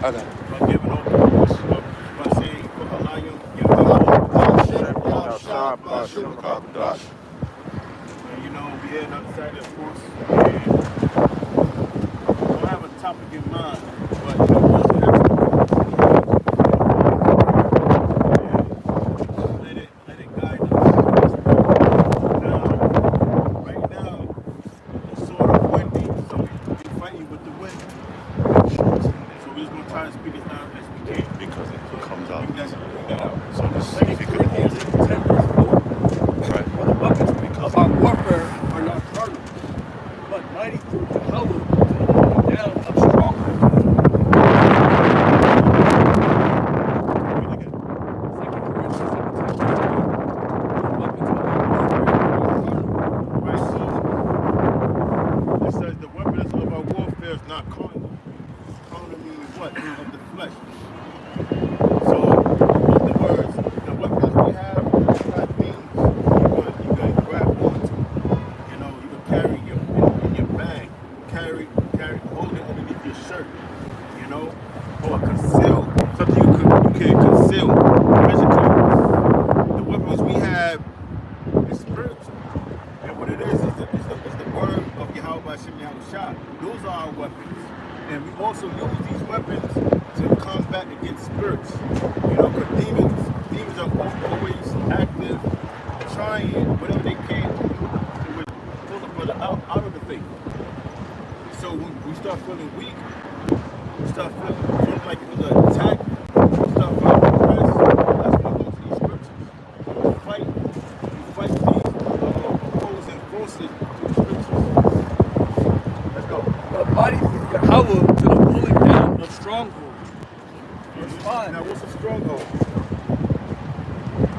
Okay. by giving over, by saying, allow your Outside by Shimmer Kakudash. and we had another Saturday, of course, and don't have a topic in mind, but once you have let it guide us. Now, right now, it's sort of windy, so we're fighting with the wind. So we're just gonna try to speak as loud as we can Because it comes bring out. that out. So just see Second if you can Corinthians hold it. chapter 10, verse 4. Right. For the weapons of our warfare are not carnal, but mighty through Jehovah to the pulling down of strongholds. Read again. 2 Corinthians chapter 10, verse 4. For the weapons of our warfare are not carnal. Right, so it says the weapons of our warfare is not carnal. Carnal means what? Of the flesh. So, in other words, the weapons we have are things you can grab onto. You can carry in your bag, hold it underneath your shirt, or conceal, something you can conceal physically. The weapons we have is spiritual. And what it is the word of Yahweh Shem Yahushua. Those are our weapons. And we also use these weapons to combat against spirits. Because demons are always active, trying whatever they can to pull the brother out of the faith. So when we start feeling weak, we start feeling like it was an attack, we start feeling depressed, that's when we go to these scriptures. You fight these opposing forces through the scriptures. Let's go. But mighty through Jehovah to the pulling down of strongholds. Verse 5. Now, what's a stronghold?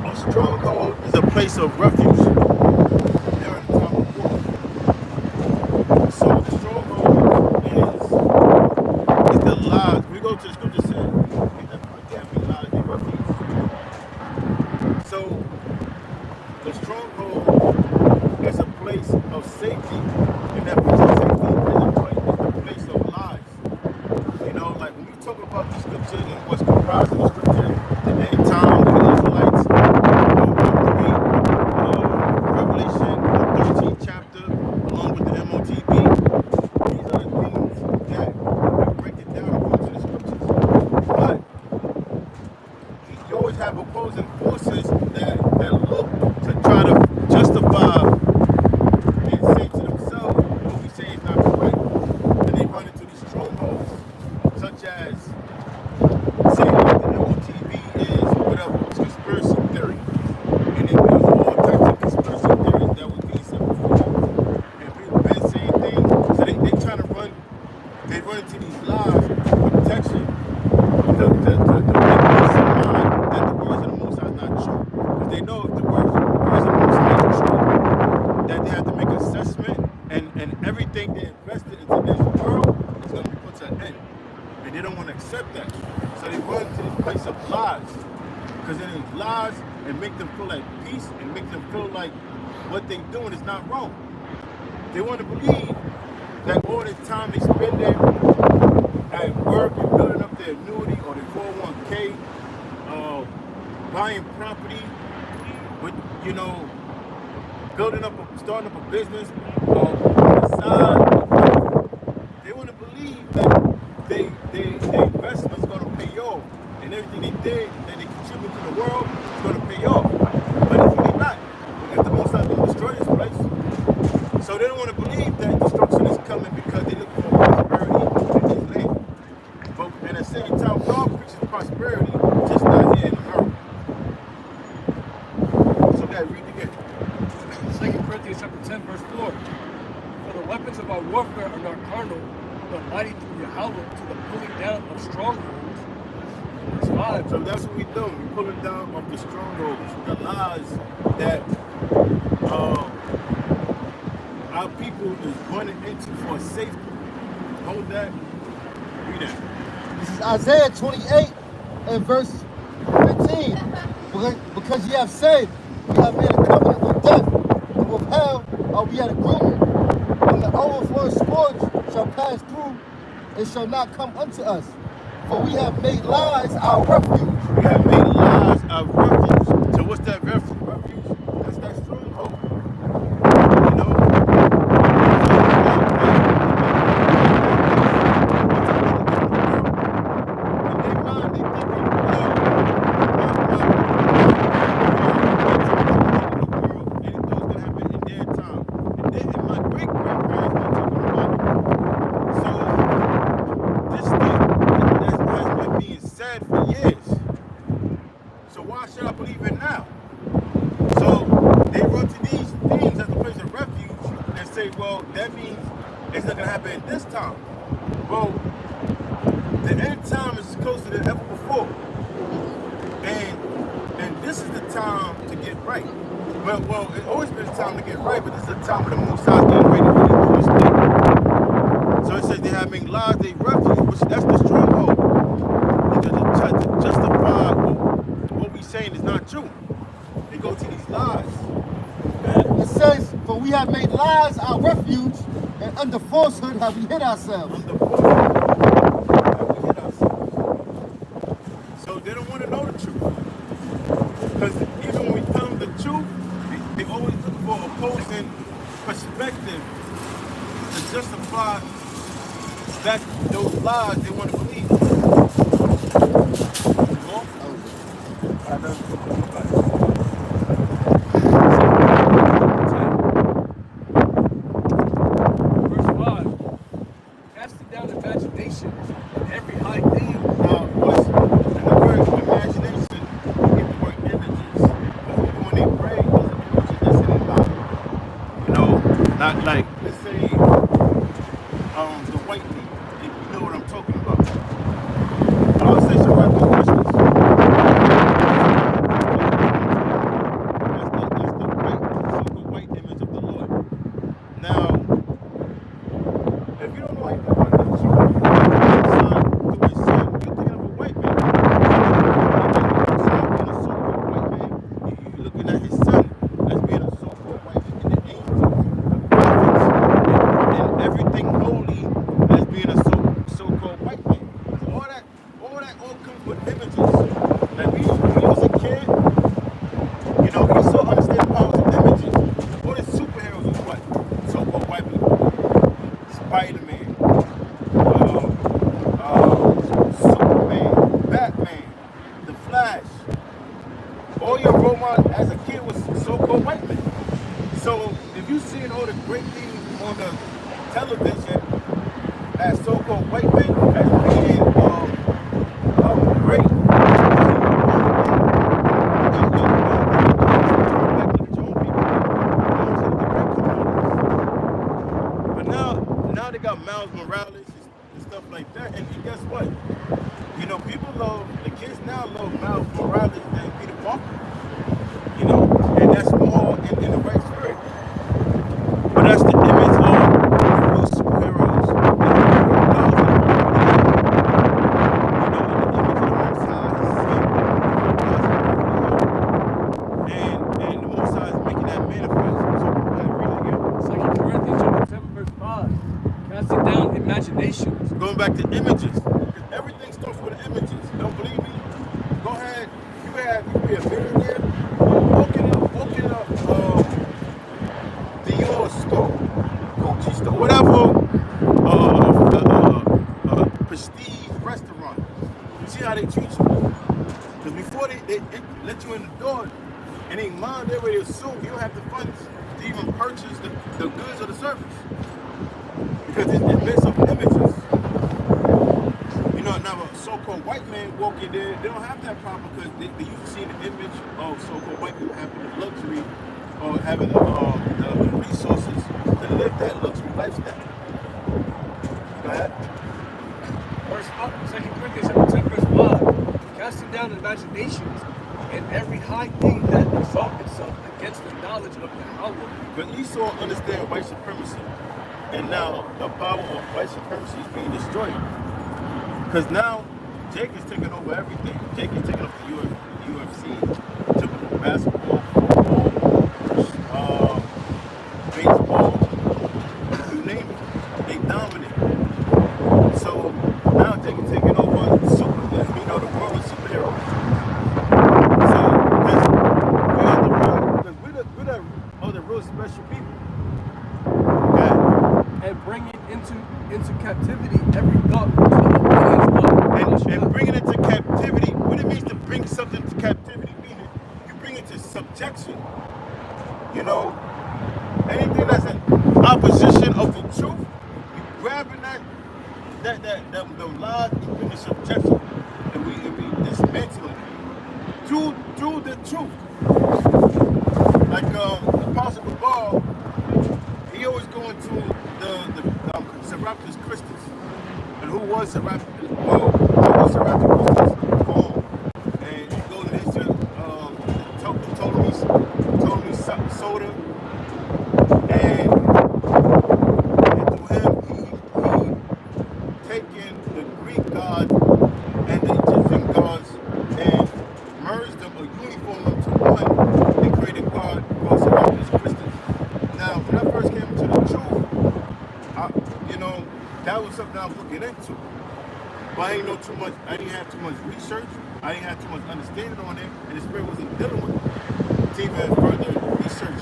A stronghold is a place of refuge during the time of war. So the stronghold is the lies. We go to the scripture saying, again, we lie in refuge. So the stronghold is a place of safety, and that place of safety is the place of lies. Like when we talk about the scripture and what's comprised of the scripture, the end time, the Israelites, Revelation, the 13th chapter, along with the MOTB, these are the things that break it down according to the scriptures. But you always have opposing forces that look to try to justify and say to themselves what we say is not correct. And they run into these strongholds, such as saying that the MOTB is whatever, it's conspiracy theory. And there's all types of conspiracy theories that was being said before. And people have been saying things. So they try to run into these lies for protection to make peace of mind that the words of the Most High is not true. Because they know if the words of the Most High is true, that they have to make assessment and everything they invested into this world is going to be put to an end. And they don't want to accept that. So they run to this place of lies. Because then these lies and make them feel like peace and make them feel like what they're doing is not wrong. They want to believe that all the time they spend there at work and building up their annuity or their 401k, buying property, with starting up a business on the side. They want to believe that their investment is going to pay off, and everything they did that they contribute to the world is going to pay off. But it's really not. If the Most High will destroy this place, so they don't want to believe that destruction is coming because they look for prosperity in this land. But at the same time, God preaches prosperity, just not here in America. So that read again. 2 Corinthians chapter 10, verse 4. For the weapons of our warfare are not carnal, but mighty through Jehovah to the pulling down of strongholds. Verse 5. So that's what we do. We pull it down off the strongholds, the lies that our people is running into for safety. Hold that. Read that. This is Isaiah 28 and verse 15. Because ye have said, we have made a covenant with death, and with hell are we at agreement. When the overflowing scourge shall pass through, it shall not come unto us. For we have made lies our refuge. We have made lies our refuge. So what's that refuge? That's that stronghold. You know? For years. So why should I believe it now? So they run to these things as a place of refuge and say, well, that means it's not going to happen this time. Well, the end time is closer than ever before. And this is the time to get right. Well, it's always been a time to get right, but this is the time when the Most High is getting ready to really do his thing. So it says they have made lies they refuge, which that's the stronghold. To justify what we saying is not true. They go to these lies. It says, for we have made lies our refuge, and under falsehood have we hid ourselves. Under falsehood have we hid ourselves. So they don't want to know the truth. Because even when we tell them the truth, they always look for opposing perspective to justify those lies they want to believe. Verse 5. Casting down imaginations and every high thing. Now, what's in the word imagination? You get the word images. Because even when they pray, those are images that's in their mind. You know, not like, let's say, the white meat. If you know what I'm talking about. I'll say some right questions. That's the white image of the Lord. Now, if you don't know anything about the truth, through his son, you're thinking of a white man. You're looking at his son as being a so-called white man, and the angels, the prophets, and everything holy as being a so-called white man. All comes with images. Like when you was a kid, you know, you saw understand the powers of images. All the superheroes was what? So-called white people. Spider-Man, Superman, Batman, The Flash. All your role models as a kid was so-called white men. So if you seen all the great things on the television as so-called white men, as being great. But now they got Miles Morales and stuff like that. And guess what? You know, the kids now love Miles Morales than Peter Parker. You know, and that's more in the right spirit. But that's the image of real superheroes. Imaginations. Going back to images. Everything starts with images. Don't believe me? Go ahead. You could be a millionaire. Walking up Dior store, Gucci store, whatever prestige restaurant. See how they treat you. Because before they let you in the door and they mind their way to assume you don't have the funds to even purchase the goods or the service. Because it's based off images. You know, now a so-called white man walking there, they don't have that problem because they used to see the image of so-called white people having the luxury or having the resources to live that luxury lifestyle. Go ahead. Verse 2 Corinthians chapter 10, verse 5. Casting down imaginations and every high thing that exalts itself against the knowledge of Yahweh. But Esau understand white supremacy. And now the power of white supremacy is being destroyed. Because now Jake is taking over everything. Jake is taking over the UFC, took over basketball, football, baseball, you name it. They dominate. So now Jake is taking over captivity every thought to the obedience of And bringing it to captivity, what it means to bring something to captivity, meaning you bring it to subjection. You know, anything that's in opposition of the truth, you grabbing the lies, you bring it subjection, and we dismantle it through the truth. Like Apostle Paul, he always going to the Serapis Christus. And who was Serapis? Well, that was Serapis Christus Paul. And he goes to history, Ptolemy Soda. And through him, he taken the Greek gods and the Egyptian gods and merged them or uniformed them to one and created God called Serapis Christus. Now, when I first came into the truth, that was something I was looking into. But I didn't know too much. I didn't have too much research. I didn't have too much understanding on it, and the Spirit wasn't dealing with it. To even further research.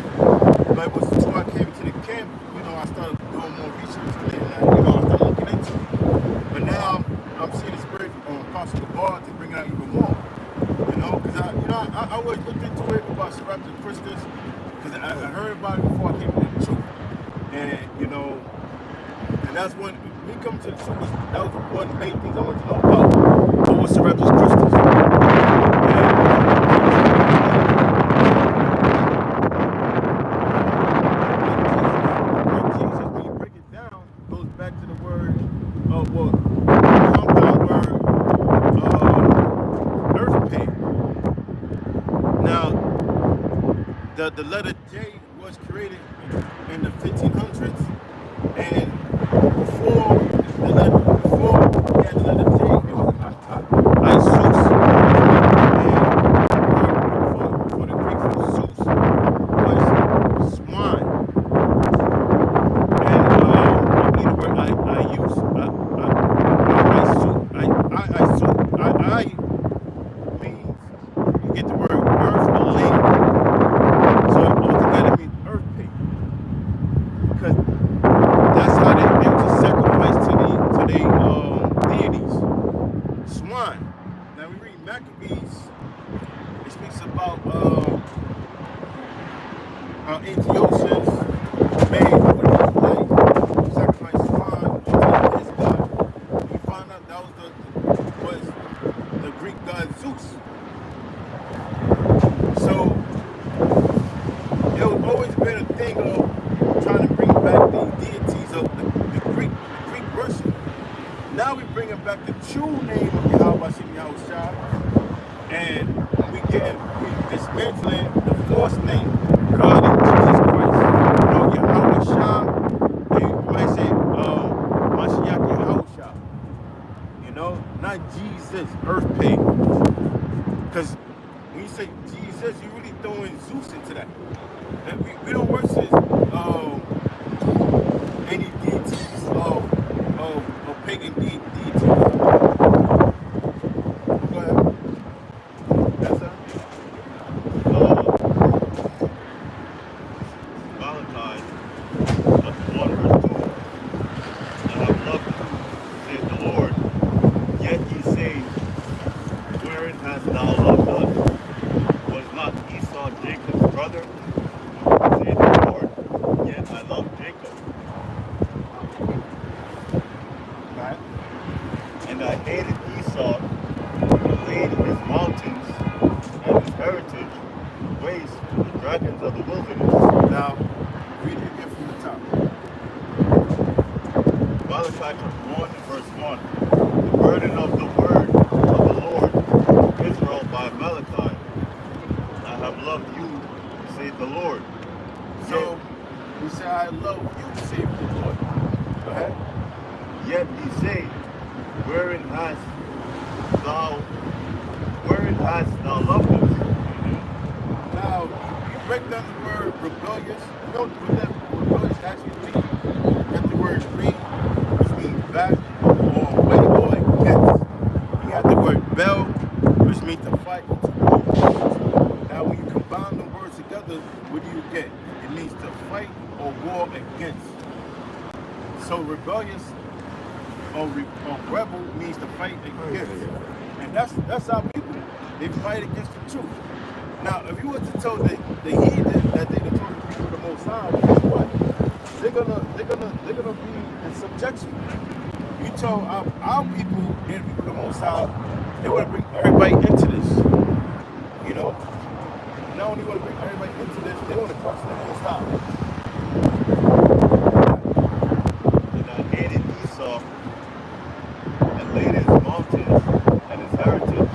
But it was until I came to the camp, I started doing more research on it, and I started looking into it. But now I'm seeing the Spirit on Apostle Bar to bring it out even more. Because I always looked into it about Serapis Christus, because I heard about it before I came to the truth. And and that's when we come to the truth. That was one of the main things I wanted to know about. What was Serapis Christus? Jesus, when you break it down, goes back to the word compound word earth pain. Now, the letter J was created in the 1500s, and before we had the letter J, it was Isus. And for the Greek for Zeus was swine. And I believe the word I means you get the word earth or land. So altogether means earth pain. Because that's how they was a sacrifice to the deities. Swine. Now we read Maccabees, it speaks about how Antiochus made sacrifice swine to his god. We found out that was the Greek god Zeus. So it was always been a thing of trying to bring back the deities of the Greek worship. Now we bring back the true name of Yahweh Shai, and we dismantling the false name, God in Jesus Christ. Yahweh Shai, you might say Mashiach Yahweh Shai. Not Jesus, earth pain. Because when you say Jesus, you're really throwing Zeus into that. And we don't worship any deities of pagan deities. Go ahead. Yes, sir? Malachi, chapter 1, verse 2. I have loved you, saith the Lord. Yet ye say, wherein hast thou loved us? Was not Esau Jacob's brother? Saith the Lord. Yet I love Jacob. Right. And I hated Esau, who laid his mountains and his heritage waste to the dragons of the wilderness. Now, read it again from the top. Malachi chapter 1, verse 1. The burden of the word of the Lord, Israel by Malachi. I have loved you, saith the Lord. So, we say, I love you, save the Lord. Go ahead. Yet ye say, wherein hast thou loved us? Now, you break down the word rebellious. You know what that rebellious actually means? You got the word re, which means back, or way, or against. You got the word bel, which means to fight or to war. Now, when you combine the words together, what do you get? It means to fight or war against. So rebellious rebel means to fight against. And that's our people. They fight against the truth. Now, if you were to tell the heathen that they're the chosen people of the Most High, guess what? They're gonna be in subjection. You tell our people, they're the people of the Most High, they want to bring everybody into this. You know, not only want to bring everybody into this, they want to cross the Most High. And I hated Esau and laid his mountains and his heritage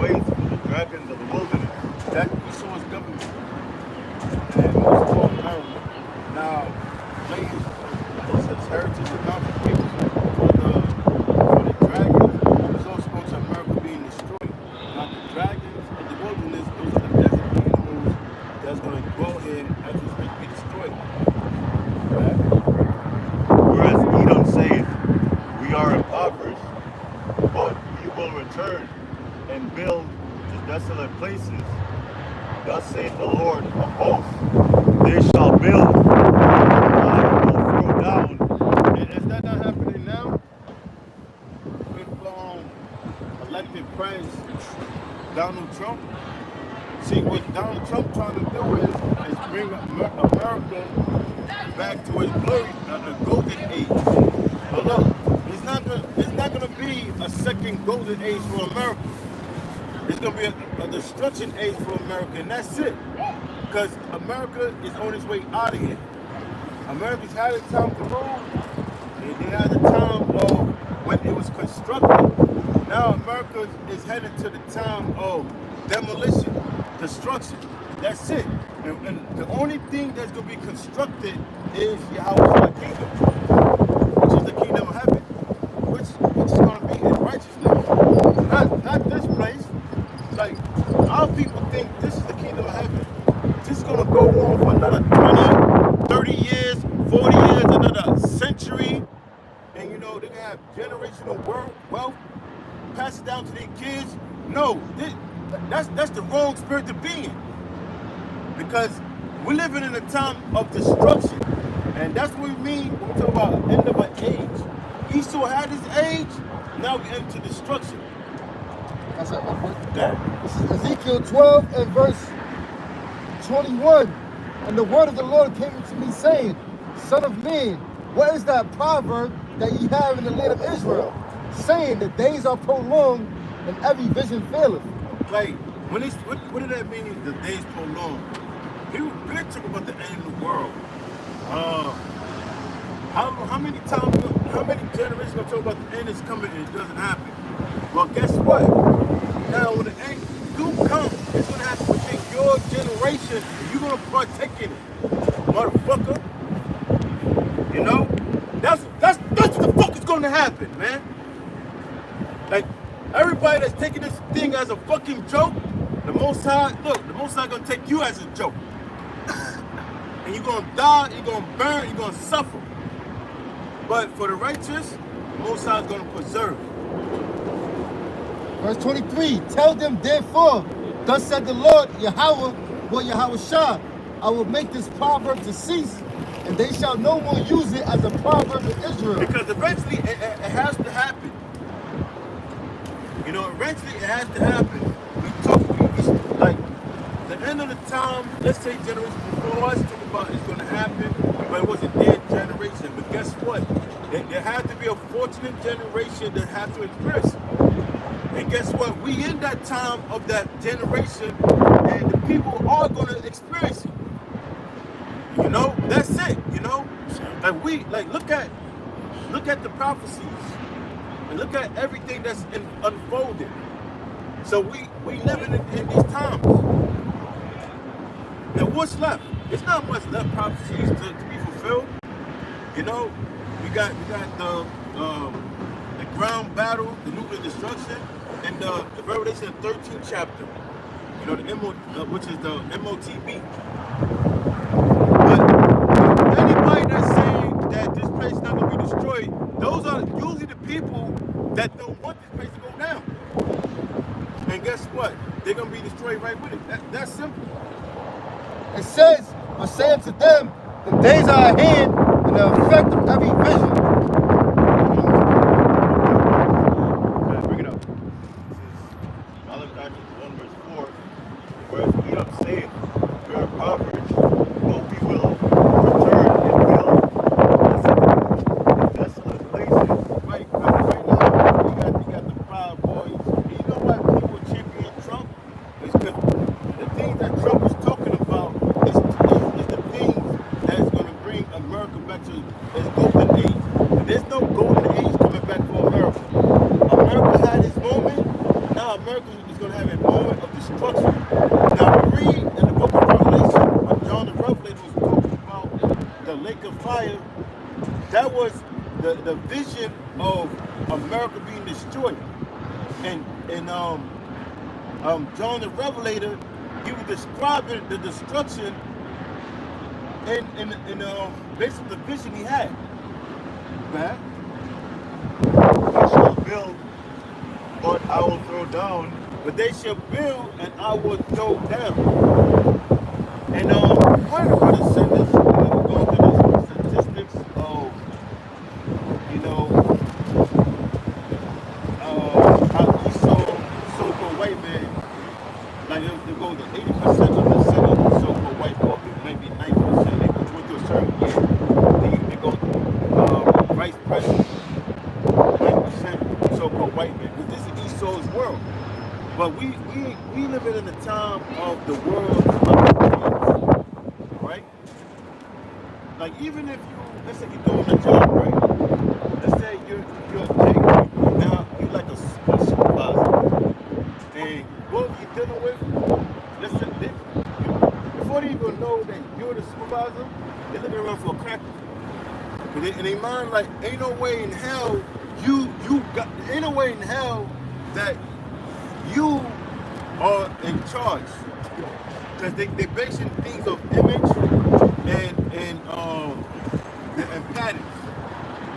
waste for the dragons of the wilderness. That Esau's government. And most of all, America. Now, ladies, those his heritage and mountain waste for the dragons, is also going to America being destroyed. Now, the dragons in the wilderness, those are the desert animals that's going to go in as it's going to be destroyed. Right? Whereas Edom saith, we are impoverished, but we will return and build the desolate places. Thus saith the Lord of hosts, they shall build, I will throw down. And is that not happening now? With elected President Donald Trump? See, what Donald Trump trying to do is bring America back to its glory, a golden age. But look, it's not gonna be a second golden age for America. It's gonna be a destruction age for America, and that's it. Because America is on its way out of here. America's had its time to rule, and they had the time of when it was constructed. Now America is headed to the time of demolition, destruction. That's it. And the only thing that's going to be constructed is Yahweh's kingdom, which is the kingdom of heaven, which is going to be in righteousness. Not this place. Like, our people think this is the kingdom of heaven. This is going to go on for another 20, 30 years, 40 years, another century. And you know, they're going to have generational wealth, pass it down to their kids. No, that's the wrong spirit to be in. Because we're living in a time of destruction. And that's what we mean when we talk about end of an age. Esau had his age, now we enter destruction. That's it. This is Ezekiel 12 and verse 21. And the word of the Lord came to me saying, Son of man, what is that proverb that ye have in the land of Israel, saying the days are prolonged and every vision faileth? Like, what did that mean, the days prolonged? People been talking about the end of the world. How many generations gonna talk about the end is coming and it doesn't happen? Well, guess what? Now, when the end do come, it's gonna happen within your generation, and you're gonna partake in it, motherfucker. You know, that's what the fuck is gonna happen, man. Like, everybody that's taking this thing as a fucking joke, the Most High gonna take you as a joke. And you're gonna die, you're gonna burn, you're gonna suffer. But for the righteous, the Most High is gonna preserve. Verse 23, tell them therefore, thus said the Lord, Yahweh, Yahweh Shah, I will make this proverb to cease, and they shall no more use it as a proverb in Israel. Because eventually it has to happen. You know, eventually it has to happen. Like, the end of the time, let's say generations before us, talk about it's going to happen, but it wasn't their generation. But guess what? There had to be a fortunate generation that had to experience it. And guess what? We in that time of that generation, and the people are going to experience it. You know, that's it. You know, like look at the prophecies, and look at everything that's unfolded. So we living in these times. Now what's left? It's not much left prophecies to be fulfilled. You know, we got the ground battle, the nuclear destruction, and the Revelation 13th chapter. You know, which is the MOTB. But anybody that's saying that this place is not going to be destroyed, those are usually the people that don't want this place to go down. And guess what? They're going to be destroyed right with it. That's simple. It says, but say unto them, the days are at hand, and the effect of every vision. America had its moment, now America is going to have a moment of destruction. Now we read in the book of Revelation when John the Revelator was talking about the lake of fire, that was the vision of America being destroyed. And John the Revelator, he was describing the destruction in based on the vision he had. Man. They shall build, but I will throw down. But they shall build and I will throw down. And one of the brothers said this, we're going through the statistics of, how Esau, so-called white man, like it goes to 80% of the Senate is so-called white folk, maybe 90%. They go to a certain year. They go vice president, 90% so-called white man. Because this is Esau's world. But we live in a time of the world of things, right? Like even if let's say you're doing a job, right? Let's say you're a tech, now you're like a supervisor, and whoever you're dealing with, listen, before they even know that you're the supervisor, they're looking around for a cracker. In their mind, like ain't no way in hell ain't no way in hell that you are in charge, because they basing things of image and patterns,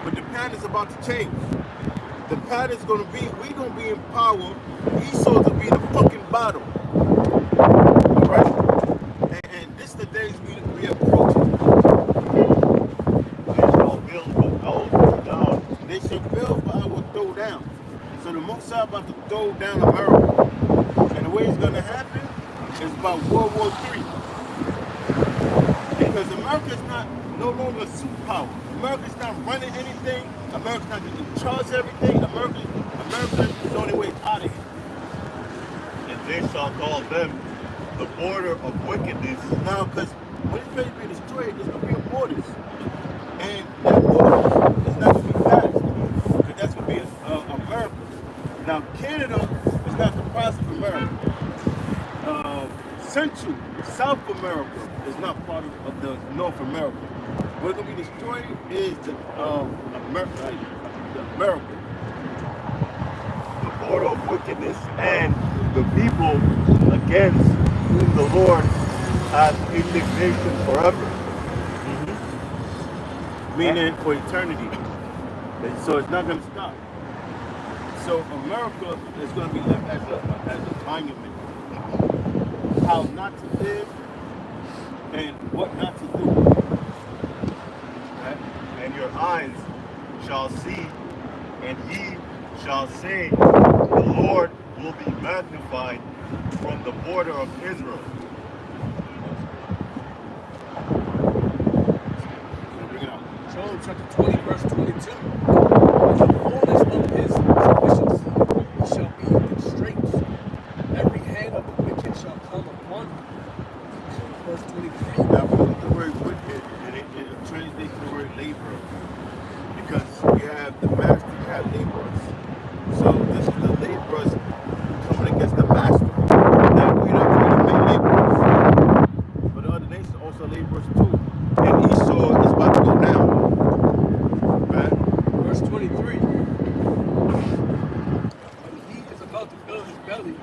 but the pattern's about to change. The pattern's gonna be we gonna be in power. Esau's to be in the fucking bottom, all right? And this is the days we approaching. They shall build, but I will throw down. They shall build, but I will throw down. So the Most High about to throw down America. And the way it's going to happen is by World War III. Because America is no longer a superpower. America's not running anything. America's not in charge of everything. America is the only way out of here. And they shall call them the border of wickedness. Now, because when it's ready to be destroyed, there's going to be borders. And that border is not going to be passed. Because that's going to be America. Now, Canada is not the price of America. Central, South America is not part of the North America. What's going to be destroyed is the America. The border of wickedness, and the people against whom the Lord has indignation forever. Meaning for eternity. And so it's not going to stop. So America is going to be left as a monument. How not to live and what not to do. Right? And your eyes shall see, and ye shall say, the Lord will be magnified from the border of Israel. Bring it out. Job chapter 20, verse 22. In the fullness of his sufficiency, he shall be in straits. Every hand of the wicked shall come upon him. Verse 23. Now, we look at the word wicked, and it translates to the word laborer. Because you have the master, you have laborers. So this is the laborers coming against the master. Now, we're not trying to make laborers. But the other nations are also laborers too. And Esau is about to go down. Right? Verse 23. When he is about to fill his belly,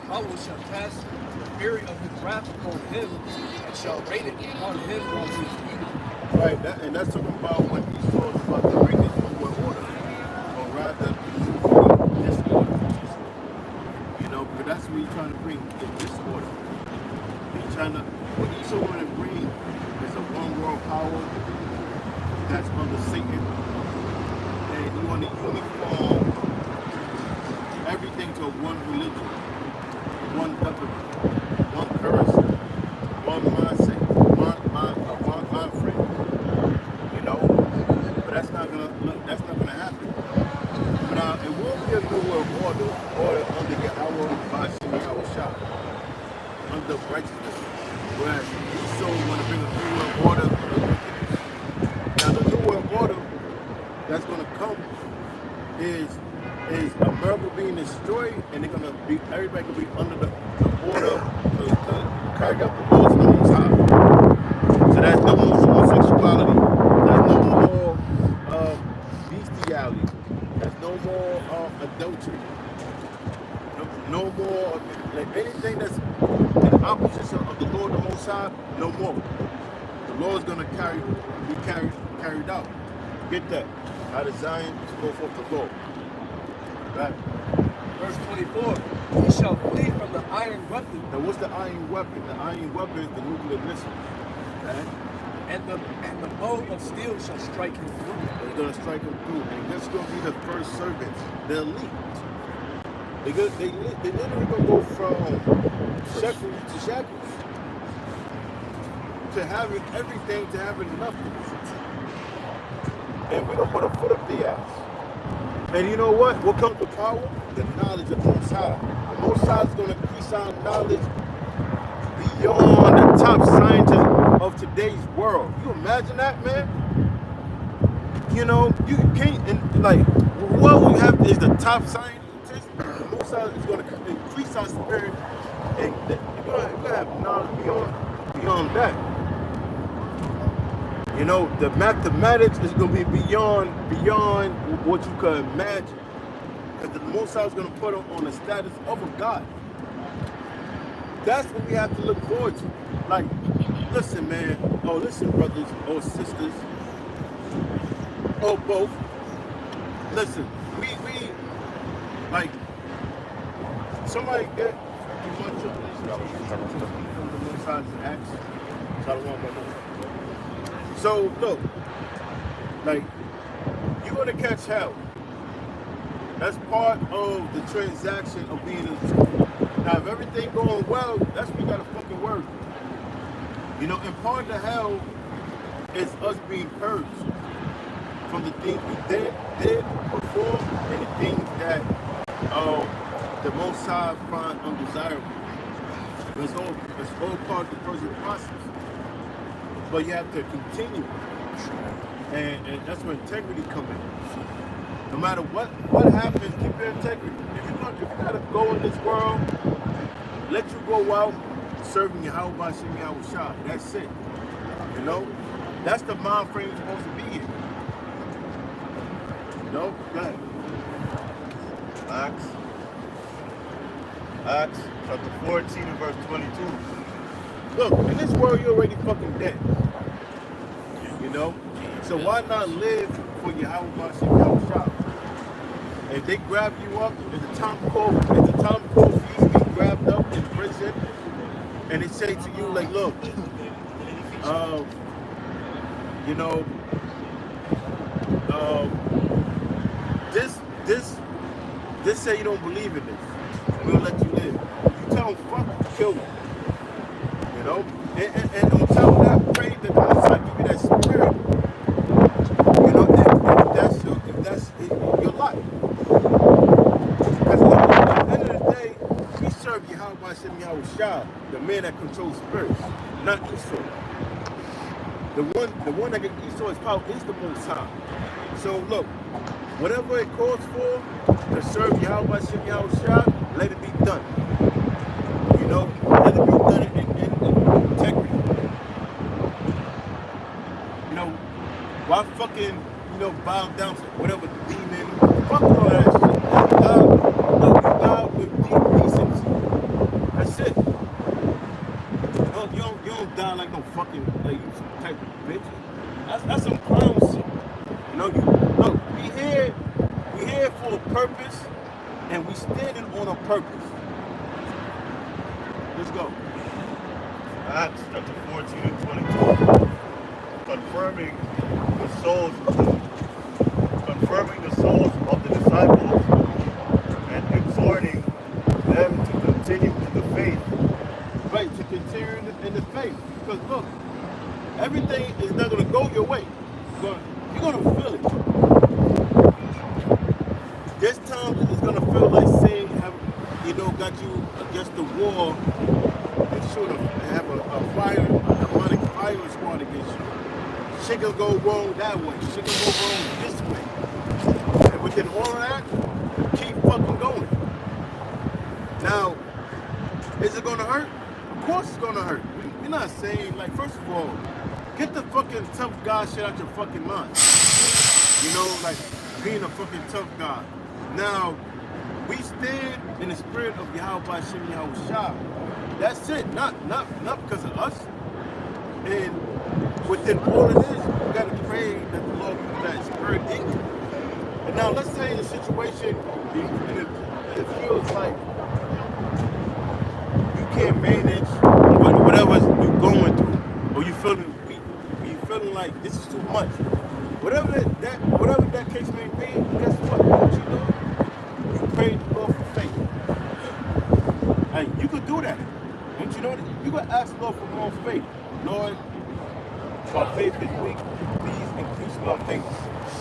Yahweh shall cast the fury of his wrath upon him, and shall rain it upon him while he is eating. Right, and that's talking about when Esau is about to bring his new world order, or rather, disorder. But that's what he's trying to bring, is disorder. He's trying to, what Esau want to bring is a one world power that's under Satan, and he want to uniform everything to one religion, one government, one currency, one mindset, one mind frame. But that's not gonna happen. But now it will be a new world order under Yahweh Bashim Yahushua, under righteousness. Whereas Esau want to bring a new world order of wickedness. Now the new world order that's gonna come is is America being destroyed, and they're gonna be everybody gonna be under the order to carry out the laws of the Most High. So there's no more homosexuality. There's no more bestiality. There's no more adultery. No more like anything that's in opposition of the Lord the Most High. No more. The law is gonna be carried out. Get that? Out of Zion to go forth the law. Right. Verse 24, he shall flee from the iron weapon. Now what's the iron weapon? The iron weapon is the nuclear missile. Right? And the bow of steel shall strike him through. It's gonna strike them through, and that's gonna be the first servants, the elite. They literally gonna go from shekels to shackles, to having everything, to having nothing, and we don't put a foot up the ass. And you know what? What comes with power? The knowledge of the Most High. The Most High is gonna increase our knowledge beyond the top scientists of today's world. You imagine that, man? You know, you can't, and like, what we have is the top scientist. The Most High is going to increase our spirit, and you're going to have knowledge beyond that. You know, the mathematics is going to be beyond what you could imagine. Because the Most High is going to put on the status of a God. That's what we have to look forward to. Like, listen, man. Oh, listen, brothers or sisters. Or both. Listen, we like, somebody get you want to from the Most High's acts. So, look, like, you're going to catch hell. That's part of the transaction of being in the truth. Now, if everything going well, that's what we got to fucking work. You know, and part of the hell is us being purged from the things we did before, and the things that the Most High find undesirable. It's all part of the purging process. But you have to continue, and that's where integrity comes in. No matter what happens, keep your integrity. If you gotta go in this world, let you go out serving Yahweh Shem Yahushua. That's it. You know, that's the mind frame you're supposed to be in. You know, go ahead. Acts chapter 14 and verse 22. Look, in this world you're already fucking dead. You know, so why not live for Yahweh Shem Yahushua? If they grab you up, it's a time call for you to be grabbed up in prison, and they say to you, like, look, you know, this say you don't believe in this. We'll let you live. You tell them, fuck, kill them. You know? And on top of that, pray that the Most High give you that spirit. You know, if that's your life. Because at the end of the day, we serve Yahweh Shem Yahushua, the man that controls spirits, not Esau. The one that can Esau his power is the Most High. So look, whatever it calls for to serve Yahweh Shem Yahushua, let it be done. You know, let it be done in integrity. You know, why fucking, you know, bow down to whatever demon, fuck all that shit. You die with deep decency. That's it. You don't die like no fucking, like you some type of bitch. That's some clown shit. You know, look, we here for a purpose, and we standing on a purpose. Let's go. Acts chapter 14 and 22. Confirming the souls of the disciples and exhorting them to continue in the faith. Right, to continue in the faith. Because look, everything is not going to go your way. You're going to feel it. This time it's going to feel like saying, got you against the wall and shoot have a demonic fire squad against you. Shit can go wrong that way. Shit can go wrong this way. And within all that, keep fucking going. Now, is it gonna hurt? Of course it's gonna hurt. We're not saying, like, first of all, get the fucking tough guy shit out your fucking mind. You know, like being a fucking tough guy. Now, we stand in the spirit of Yahweh Shem Yahushua. That's it. Not because of us. And within all of this, we gotta pray that the Lord put that spirit in you. And now let's say the situation and it feels like you can't manage whatever you're going through, or you feeling weak, or you feeling like this is too much. Whatever that case may be, guess what? What you do? You pray the Lord for faith. And you could do that. Don't you know that? You could ask the Lord for more faith. Lord, my faith is weak. Please increase my faith.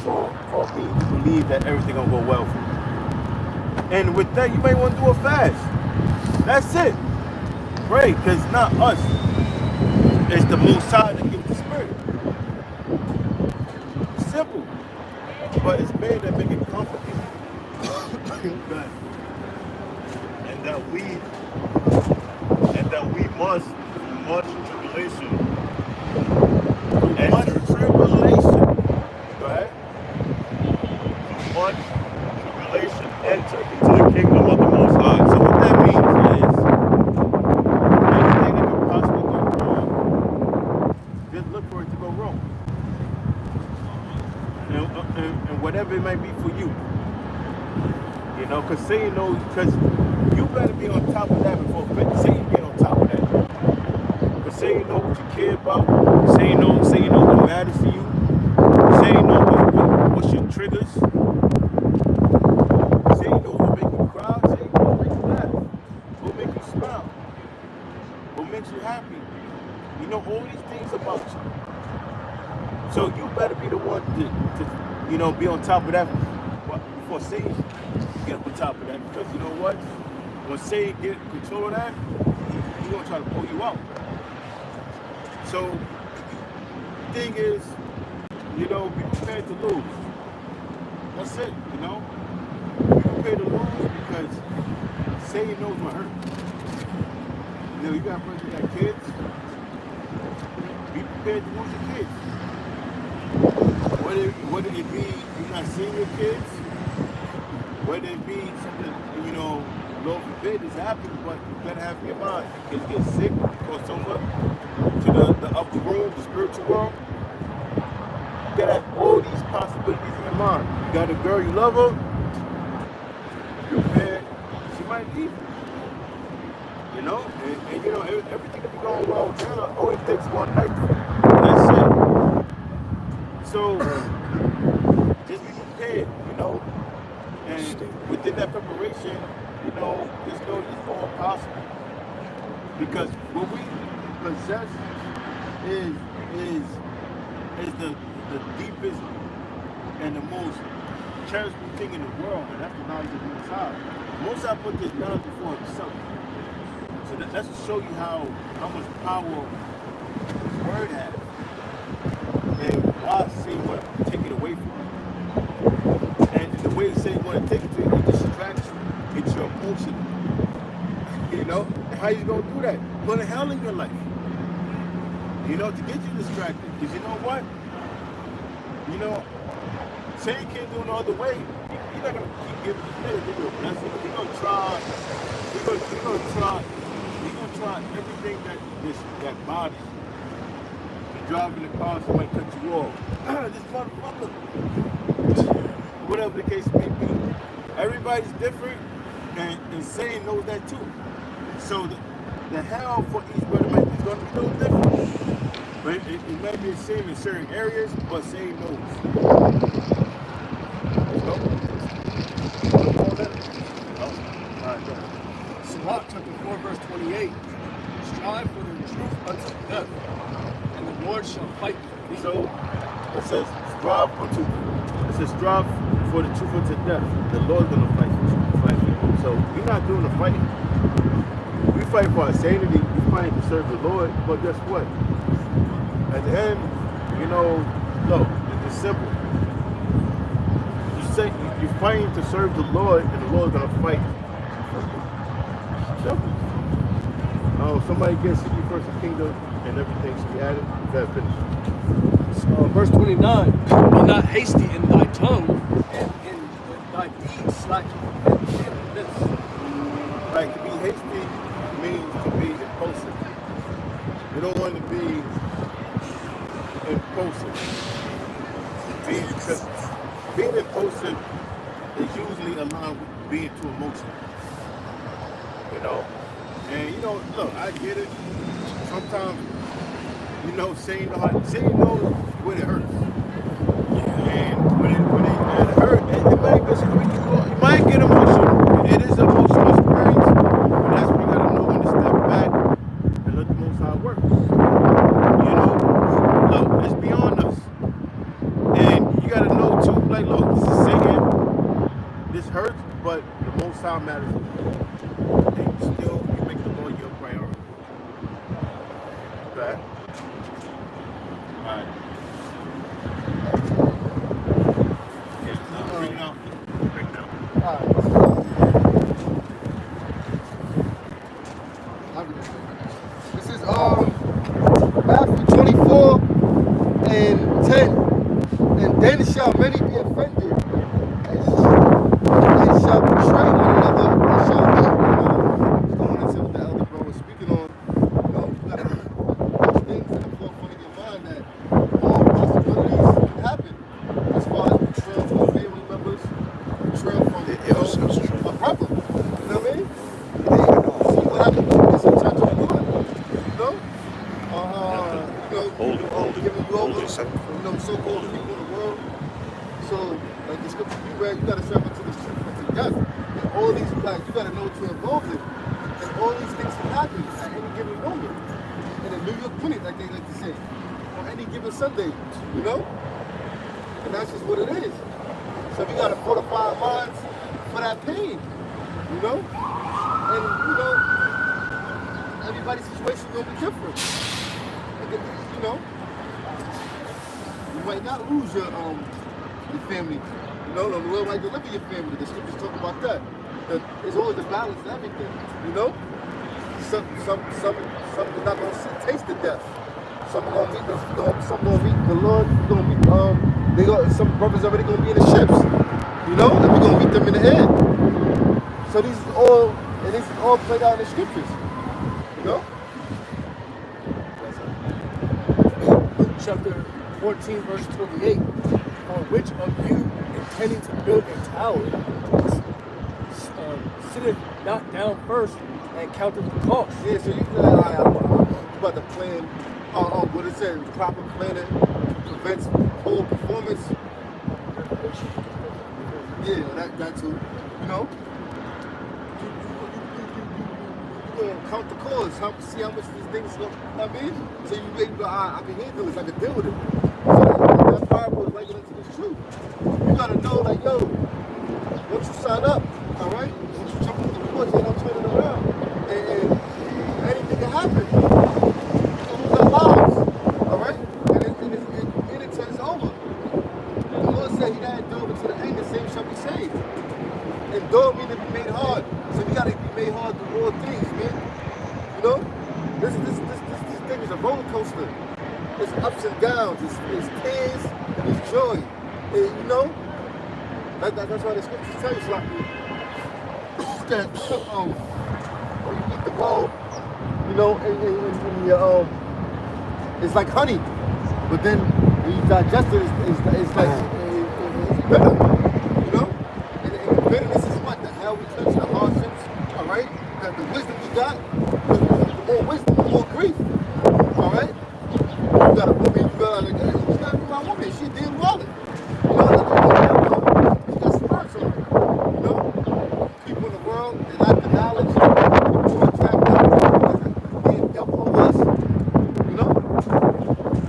For me to believe that everything gonna go well for me. And with that, you may want to do a fast. That's it. Pray, because it's not us. It's the Most High that gives the Spirit. Simple. But it's made that make it complicated. And that we must, through much tribulation, Much tribulation. Go ahead. Through much tribulation, enter into the kingdom of the Most High. So what that means is, anything that could possibly go wrong, just look for it to go wrong. And whatever it might be for you. You know, because Satan knows, because you better be on top of that before Satan get on top of that. Because Satan knows what you care about. Satan knows what matters to you. Satan knows what's your triggers. Satan knows what make you cry. Satan knows what make you laugh. What make you smile. What makes you happy. You know all these things about you. So you better be the one to you know, be on top of that before Satan get on top of that. Because you know what? When Satan get control of that, he's gonna try to pull you out. So the thing is, you know, be prepared to lose. That's it, you know? Be prepared to lose because Satan knows what hurt. You know, you got brothers that got kids. Be prepared to lose your kids. Whether it be you're not seeing your kids, whether it be something, you know, Lord forbid this happens, but you better have in your mind. Kids get sick, cross over to the upper world, the spiritual world. You gotta have all these possibilities in your mind. You got a girl, you love her, and she might leave you. You know? And you know, everything can be going well with her. It only takes one night. That's it. So, just be prepared, you know? And within that preparation, you know, it's all possible. Because what we possess is the deepest and the most cherishable thing in the world, and that's the knowledge of the Most High. The Most High put this knowledge before himself. So that's to show you how much power his word has. And why Satan want to take it away from you. And the way Satan want to take it to you, it distracts you. It's your emotion. You know? And how you going to do that? Put a hell in your life. You know, to get you distracted. Because you know what? You know, Satan can't do it no other way. He's not going to keep giving you a blessing. He's going to try. He's going to try everything that bothers you. Driving the car, somebody cut you off. This motherfucker. Whatever the case may be. Everybody's different, and Satan knows that too. So the hell for each brother is going to be a little different. But it might be the same in certain areas, but Satan knows. Let's go. Sirach chapter 4, verse 28. Strive for the truth unto death, and the Lord shall fight for thee. So it says strive for the truth unto death. The Lord's gonna fight for you. So we're not doing the fighting. We fight for our sanity. We fight to serve the Lord. But guess what? At the end, you know, look, it's simple. You you're fighting to serve the Lord, and the Lord's gonna fight. Simple. Oh, somebody gets seek ye first the kingdom, and everything should be added. Go ahead, finish. Verse 29, be not hasty in thy tongue, and in thy deeds slack in this. Like, to be hasty means to be impulsive. You don't want to be impulsive. Being impulsive is usually aligned with being too emotional. You know? And, look, I get it. Sometimes, saying no when it hurts. And when it hurts, you might get emotional. It is an emotional experience, but that's when you gotta know when to step back and let the Most High work. Look, it's beyond us. And you gotta know too, like, look, this is singing, this hurts, but the Most High matters. And still, you make the Lord your priority. Okay? Alright. Bring it out. Alright. This is Matthew 24 and 10. And then shall many be offended, and shall betray one another, and shall hate one another. Going into what the elder bro was speaking on, you gotta put things in the forefront of your mind that all possibilities can happen. As far as betrayal from family members, betrayal from a brother. You know what I mean? See what happened when this in church of the Lord. Giving you over, so-called people in the world. So, like the scripture you read, you gotta serve unto the death. And all these, like, you gotta know what you're involved in. And all these things can happen at any given moment. In a New York minute, like they like to say. On any given Sunday, And that's just what it is. So we gotta fortify our minds for that pain, And, everybody's situation will be different. You might not lose your family. The Lord might deliver your family. The scriptures talk about that. There's always a balance in everything. Some are not gonna taste the death. Some are gonna meet the Lord. Some brothers already gonna be in the ships. And we're gonna meet them in the air. So this is all played out in the scriptures. Luke chapter 14, verse 28. For which of you intending to build a tower sitteth not down first and counteth the cost? Yeah, so you about to plan, what it said, proper planning prevents poor performance. Yeah, that too. You gonna count the cost, see how much these things go. I can handle this, I can deal with it. So that parable is right into this truth. You gotta know, like, once you sign up, all right, once you jump into the course, I'm turning around, and anything can happen. You can lose our lives, all right, and it's over. The Lord said, "He that endureth to the end, the same shall be saved." Endure means to be made hard, so we gotta be made hard through all things, man. This thing is a roller coaster. It's ups and downs. It's tears and it's joy. And, that's why the scriptures tell you something. That when you eat the bowl, and your it's like honey, but then when you digest it, it's like it's bitter. And the bitterness is what? The hell we touch, the hardships. All right, the wisdom you got, the more wisdom, the more grief. All right. You got a woman, you got like, hey, she's not my woman, she damn wallet. She got smarts on her. People in the world, they lack the knowledge, people who attract them, being dealt over us.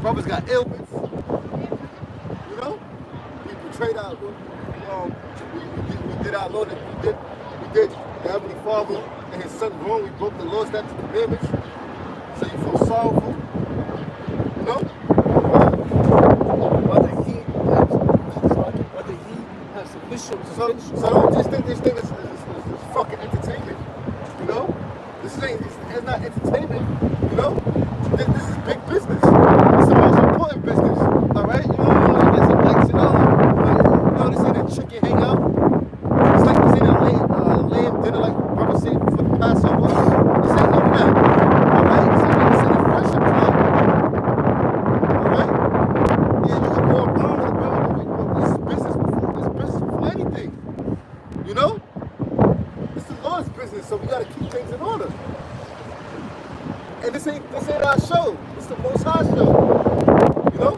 Brothers got ailments. We betrayed our we did our Lord, we did the Heavenly Father and His Son wrong, we broke the laws, statutes, and commandments. So you feel sorrowful. Whether he has finish it. So don't just think this thing is fucking entertainment. You know? It's not entertainment. You know? This is big business. It's the most important business. All right? You know, like get some likes and all. You know, this ain't a chicken hangout. It's like this ain't a lamb dinner like Brother said for the Passover. This ain't none of that. All right? This ain't a friendship club. All right? Yeah, you can go around with it, but this is business before anything. You know? It's the Lord's business, so we gotta keep things in order. And this ain't our show. It's the Most High show. You know?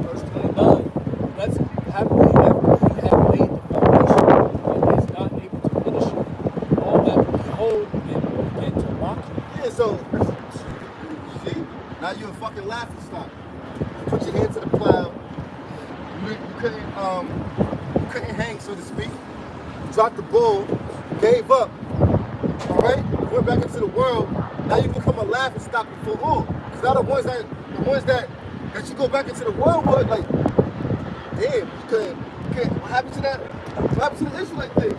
Verse 29. Let's happily after he had laid the foundation and is not able to finish it. All that behold and begin to mock him. Yeah, so see? Now you're a fucking laughing stock. You put your hand to the plow. You couldn't hang, so to speak. You dropped the ball, gave up. Alright? Went back into the world. Now you become a laughing stock before all. Because now the ones that you go back into the world with, like, damn, you couldn't. What happened to that? What happened to the Israelite thing?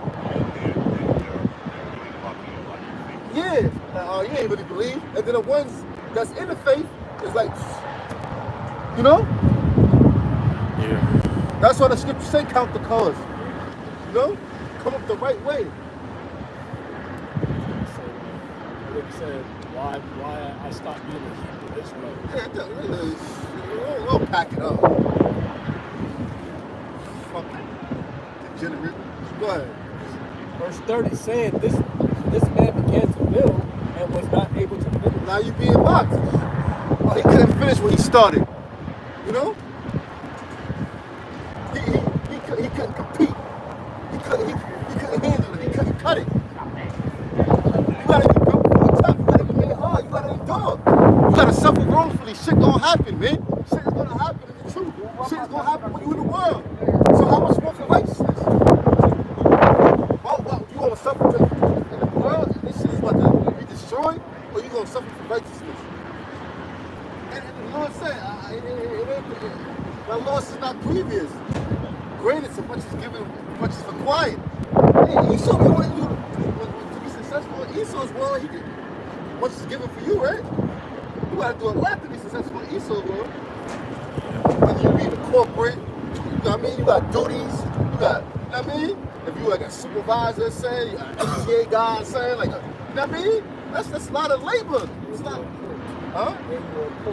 Yeah, you ain't really believe. And then the ones that's in the faith is like, you know? Yeah. That's why the scriptures say count the cause. You know? Come up the right way. He said, why I stopped being a Hebrew Israelite. Yeah, we'll pack it up. Fucking degenerate. Go ahead. Verse 30 saying, this man began to build and was not able to finish. Now you being mocked. Oh, he couldn't finish what he started. You know? He couldn't compete. He couldn't handle it. He couldn't cut it. You gotta be built from the top. You gotta be made hard. You gotta endure. You gotta suffer wrongfully. Shit gonna happen, man. Shit is gonna happen in the truth. Shit is gonna happen when you in the world. So how much more for righteousness? Well, you gonna suffer in the world and this shit is about to be destroyed, or you gonna suffer for righteousness? And the Lord said, my loss is not grievous. Granted, so much is given, much is required. Hey, Esau, you want to be successful in Esau's world, much is given for you, right? You gotta do a lot to be successful in Esau's world. Whether you be in the corporate, you know what I mean? You got duties, you got, you know what I mean? If you like a supervisor, say, you got an MTA guy, say, like, you know what I mean? That's a lot of labor. It's not, huh?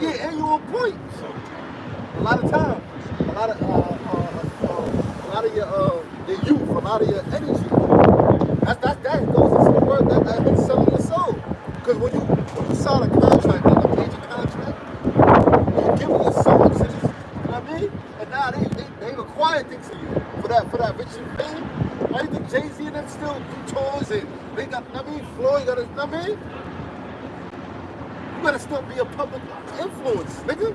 Yeah, and you're on point. A lot of time, a lot of your youth, a lot of your energy. That goes into the work that been selling your soul. Because when you sign a contract, like a major contract, you're giving your soul to this. You know what I mean? And now they require things of you for that rich and fame. Why do you think Jay-Z and them still do tours and they got, you know what I mean? Floyd got, you know what I mean? You gotta still be a public influence, nigga.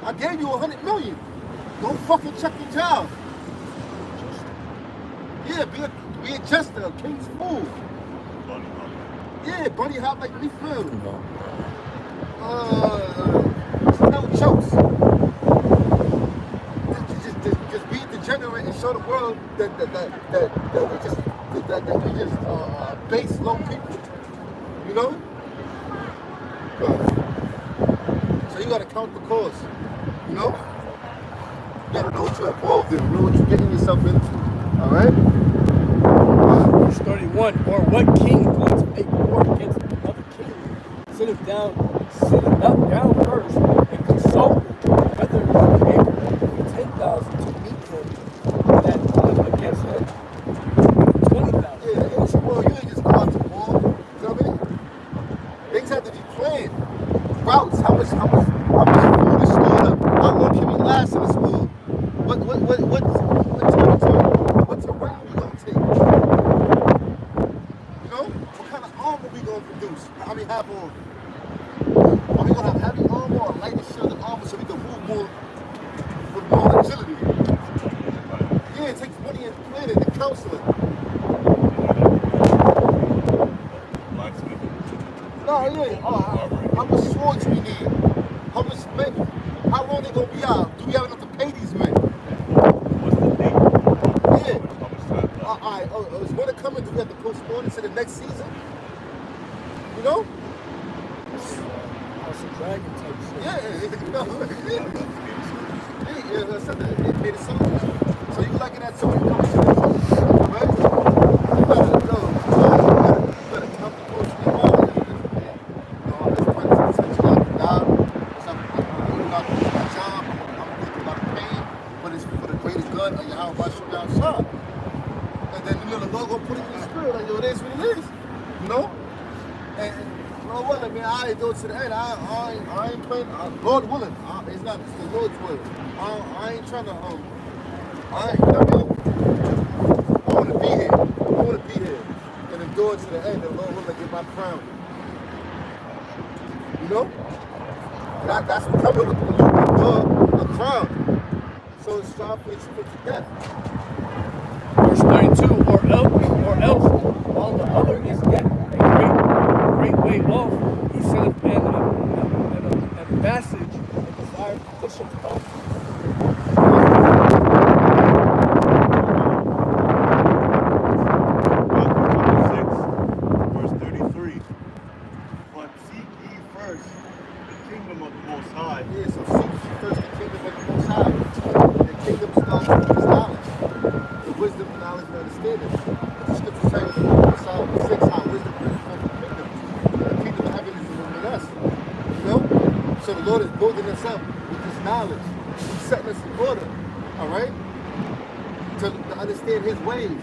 I gave you $100 million. Don't fucking check your job. Yeah, be a jester, a king's fool. Yeah, bunny hop like me feel. No jokes. Just be degenerate and show the world that we just base low people. You know? So you gotta count the cost. You know? You gotta know what you're involved in, know what you're getting yourself into. Alright? Verse 31, or what king is going to make war against another king? Sitting not down first and consult whether he will be able to bring 10,000 to meet him that cometh against him 20,000. Yeah, well, you ain't just go out to war. You know what I mean? Things have to be planned. Routes, how much food is stored up? How long can we last in this food? What territory? What terrain we gonna take? You know? What kind of armor we gonna produce? How many have on? Are we gonna have heavy armor or lighter shielded armor so we can move more with more agility? Yeah, it takes money and planning and counseling. No, yeah. How much swords we need? How much men? How long they gonna be out? Do we have enough to pay these men? What's the date? Yeah. postpone it to the next season. You know? House of Dragon type shit. Yeah, you know. Yeah, that's something. It made it so easy. So you looking at somebody coming to the truth, right? You better come to coach me on. It's potential I can die. I'm not losing my job. I'm taking a lot of pain, but it's for the greater good of your house. I shoot down shot. And then the Lord gonna put it in your spirit, like, yo, it is what it is. You know? And you know what, like, man, I ain't go to the end. I ain't playing. Lord willing. It's not, it's the Lord's will. I ain't trying to, I ain't, you know what I mean? I want to be here. I want to be here. And endure to the end. And Lord willing, get my crown. You know? That's what comes with when you endure a crown. So strive for your truth to death. Verse 32, or else, while the other is yet a great way off, he sendeth an passage and desire to push him off. Verse 33. But seek ye first the kingdom of the Most High. Yeah, so seek ye first the kingdom of the Most High. The kingdom starts with his knowledge. The wisdom, the knowledge, and understanding. The scripture says in Psalm 6 how wisdom brings forth the kingdom. The kingdom of heaven is within us. You know? So the Lord is building us up with his knowledge. He's setting us in order. Alright? To understand his ways.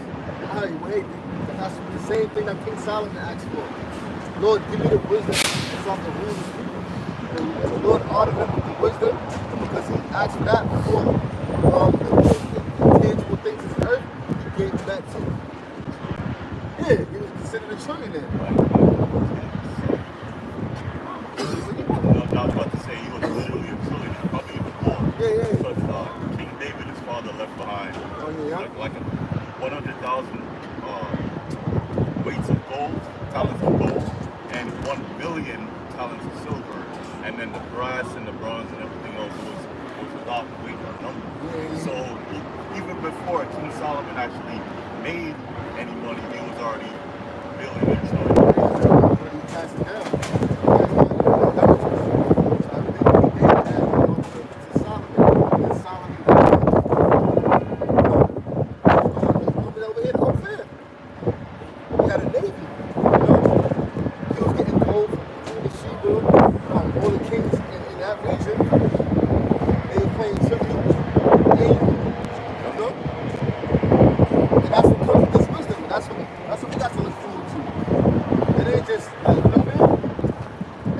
That's the same thing that King Solomon asked for. Lord, give me the wisdom so I can rule this people. And the Lord honored him with the wisdom because he asked for that before the tangible things of the earth. He gave him that too. Yeah, he was considered a trillionaire. I was about to say he was literally a trillionaire, probably even more. Yeah. Because King David, his father, left behind like 100,000 weights of gold, talents of gold, and 1 billion talents of silver, and then the brass and the bronze and everything else was without weight or number. So even before King Solomon actually made any money, he was already building and trillion. He passed it down.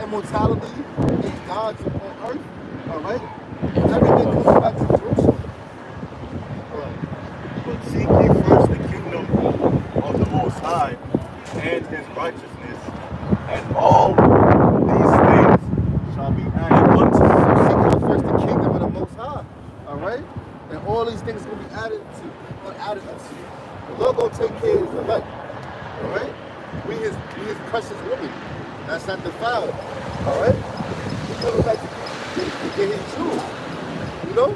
Immortality is God's on earth, all right? Everything comes back to Jerusalem. But seek ye first the kingdom of the Most High and his righteousness, and all these things shall be added unto you. Seek ye first the kingdom of the Most High, all right? And all these things will be added unto you. The Lord will take care of his elect, all right? We his precious women. That's not defiled. All right? He's coming back to get his truth. You know?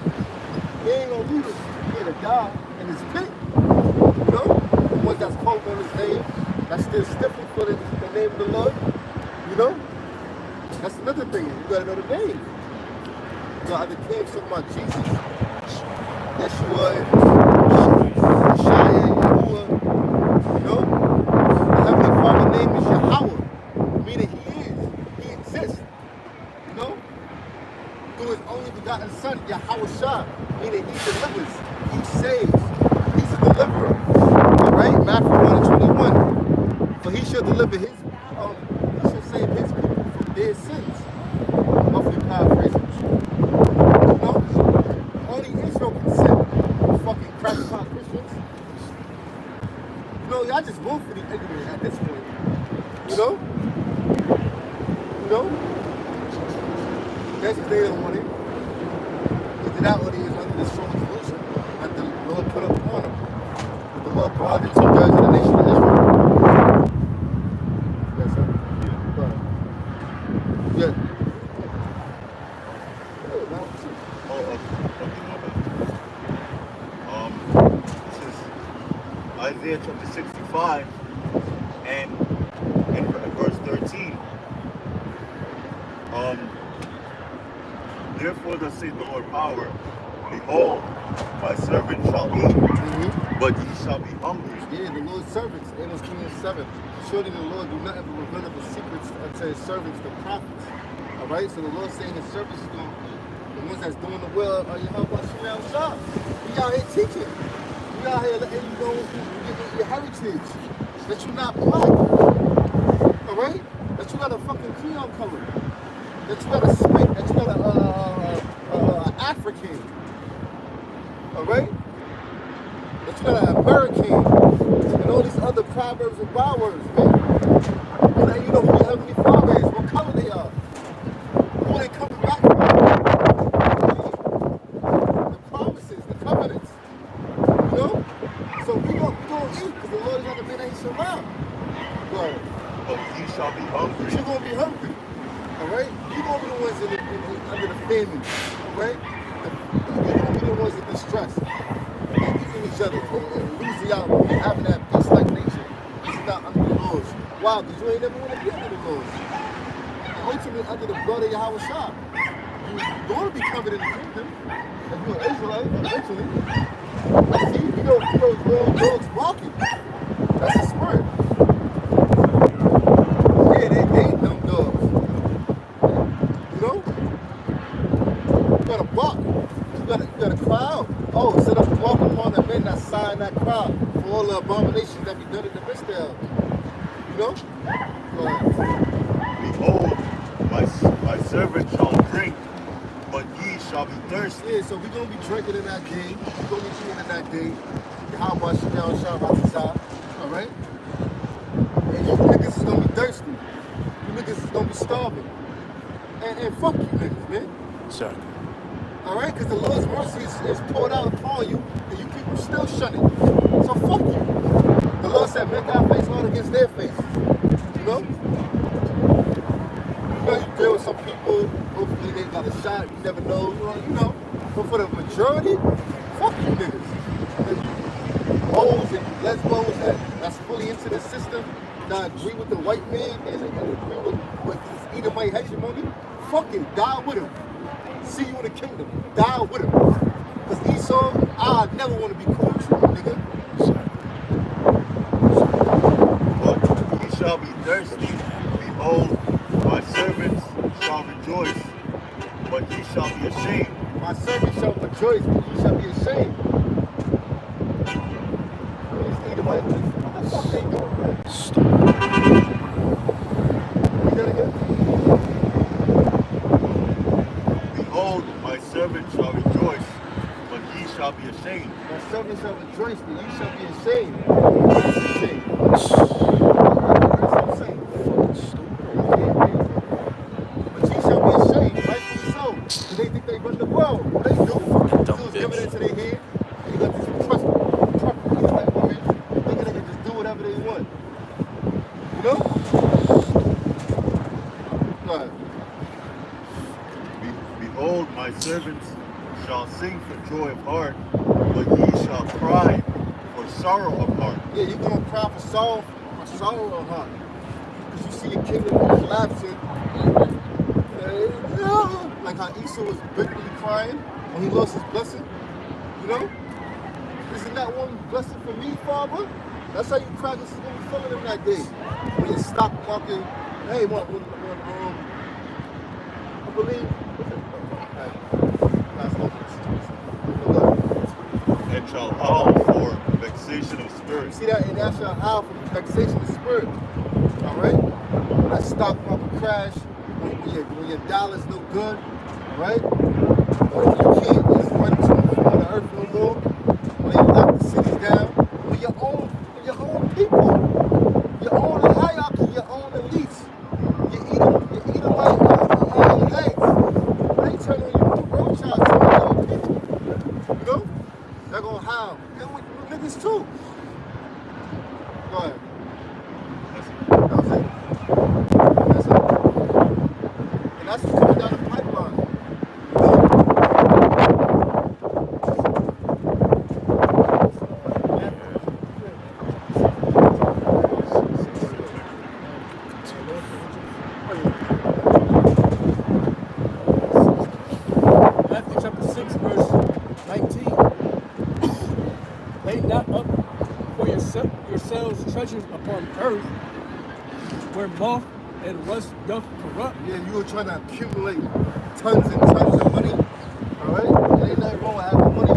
He ain't gonna leave us here to die in his pit. You know? The ones that's called on his name, that's still stiffly for the name of the Lord. You know? That's another thing. You gotta know the name. You know, I came talking about Jesus. Yeshua, Shia, Yahuwah. You know? The Heavenly Father's name is Yahweh. Meaning he exists, you know, through his only begotten son, Yahweh Shah, meaning he delivers, he saves, he's a deliverer, all right, Matthew 1:21, for he shall deliver he shall save his people from their sins, roughly paraphrasing, you know, only Israel can sin, fucking crackpot Christians, you know, y'all just vote for the ignorant at this point, you know? You know? That's what they don't want it. Either that or they is under the strong solution that the Lord put up on them. But the Lord brought it 2/3 of the nation of Israel. Yes, sir? Yeah. Go ahead. Yeah. This is Isaiah chapter 65. Therefore thus saith the Lord power, behold, my servant shall eat, but ye shall be hungry. Yeah, the Lord's servants, Amos 3:7. Surely the Lord do nothing but reveal his secrets unto his servants, the prophets. All right, so the Lord saying his servants is going to eat. The ones that's doing the will of Yahweh Shem Shah. We out here teaching. We out here letting you know your heritage. That you're not black. All right? That you got a fucking creon color. That you got a spit. That you got a African. All right? That you got an American. And all these other proverbs and bywords, man. And now you know who your heavenly father is, what color they are. Who they coming back from. The promises, the covenants. You know? So we gonna eat because the Lord is not the man that he shall lie. But ye shall be hungry. You're gonna be hungry. Alright? You're gonna be the ones under the famine. Alright? You're gonna be the ones in distress. And eating each other and losing out and having that beast-like nature. This is not under the laws. Why? Because you ain't never want to be under the laws. And ultimately under the blood of Yahweh Shah. You're going to be covered in the kingdom. If you're an Israelite, eventually. See, you know dogs barking. That's a spirit. Yeah, they ain't dumb dogs. You know? You gotta bark. You gotta cry out. Oh, instead of walking upon the men that sigh and that cry for all the abominations that be done in the midst thereof. You know? Behold, my servant shall drink, but ye shall be thirsty. Yeah, so we're gonna be drinking in that day. We're gonna be eating in that day. How much Shem Shah, alright? And you niggas is gonna be thirsty. You niggas is gonna be starving. And fuck you niggas, man. Sure. Alright? Because the Lord's mercy is poured out upon you, and you people still shun it. So fuck you. The Lord said, make our face Lord against their face. You know? You know, you deal with some people, hopefully they got a shot, you never know, you know. But for the majority, fuck you niggas. Hoes and lesbos that's fully into the system, that agree with the white man and agree with this Edomite hegemony, fucking die with him. See you in the kingdom. Die with him. Because Esau, I never want to be cool with you, nigga. But ye shall be thirsty. Behold, my servants shall rejoice, but ye shall be ashamed. My servant shall rejoice, but ye shall be ashamed. These Edomites, what the fuck they doing, man? Read that again? Behold, my servant shall rejoice, but ye shall be ashamed. My servant shall rejoice, but ye shall be ashamed. That's ashamed. But ye shall be ashamed, rightfully so. Because they think they run the world. They do. Dudes giving it to their hand. And you got this trust like women thinking they can just do whatever they want. You know? Go ahead. Behold, my servants shall sing for joy of heart, but ye shall cry for sorrow of heart. Yeah, you're going to cry for sorrow of heart. Because you see your kingdom collapsing. Like how Esau was bitterly crying when he lost his blessing. You know? Isn't that one blessing for me, Father? That's how you cry. This is going to be feeling him that day. When your stock market, hey, I believe. And shall howl for vexation of spirit. See that? And that shall howl for vexation of spirit. All right? That stock market crash, when your dollar's no good, all right? When you can't just run to the earth no more, when you lock the cities down, when your own people, your own hierarchy, your own elites, you eat them like legs. They turn on you with the roadshots to your own people. You know? They're gonna howl. And with niggas too. Go ahead. That was it. That's it. And that's what's coming down the pipeline. You know? where moth and rust doth corrupt. Yeah, you were trying to accumulate tons and tons of money. All right? There ain't nothing wrong with having money.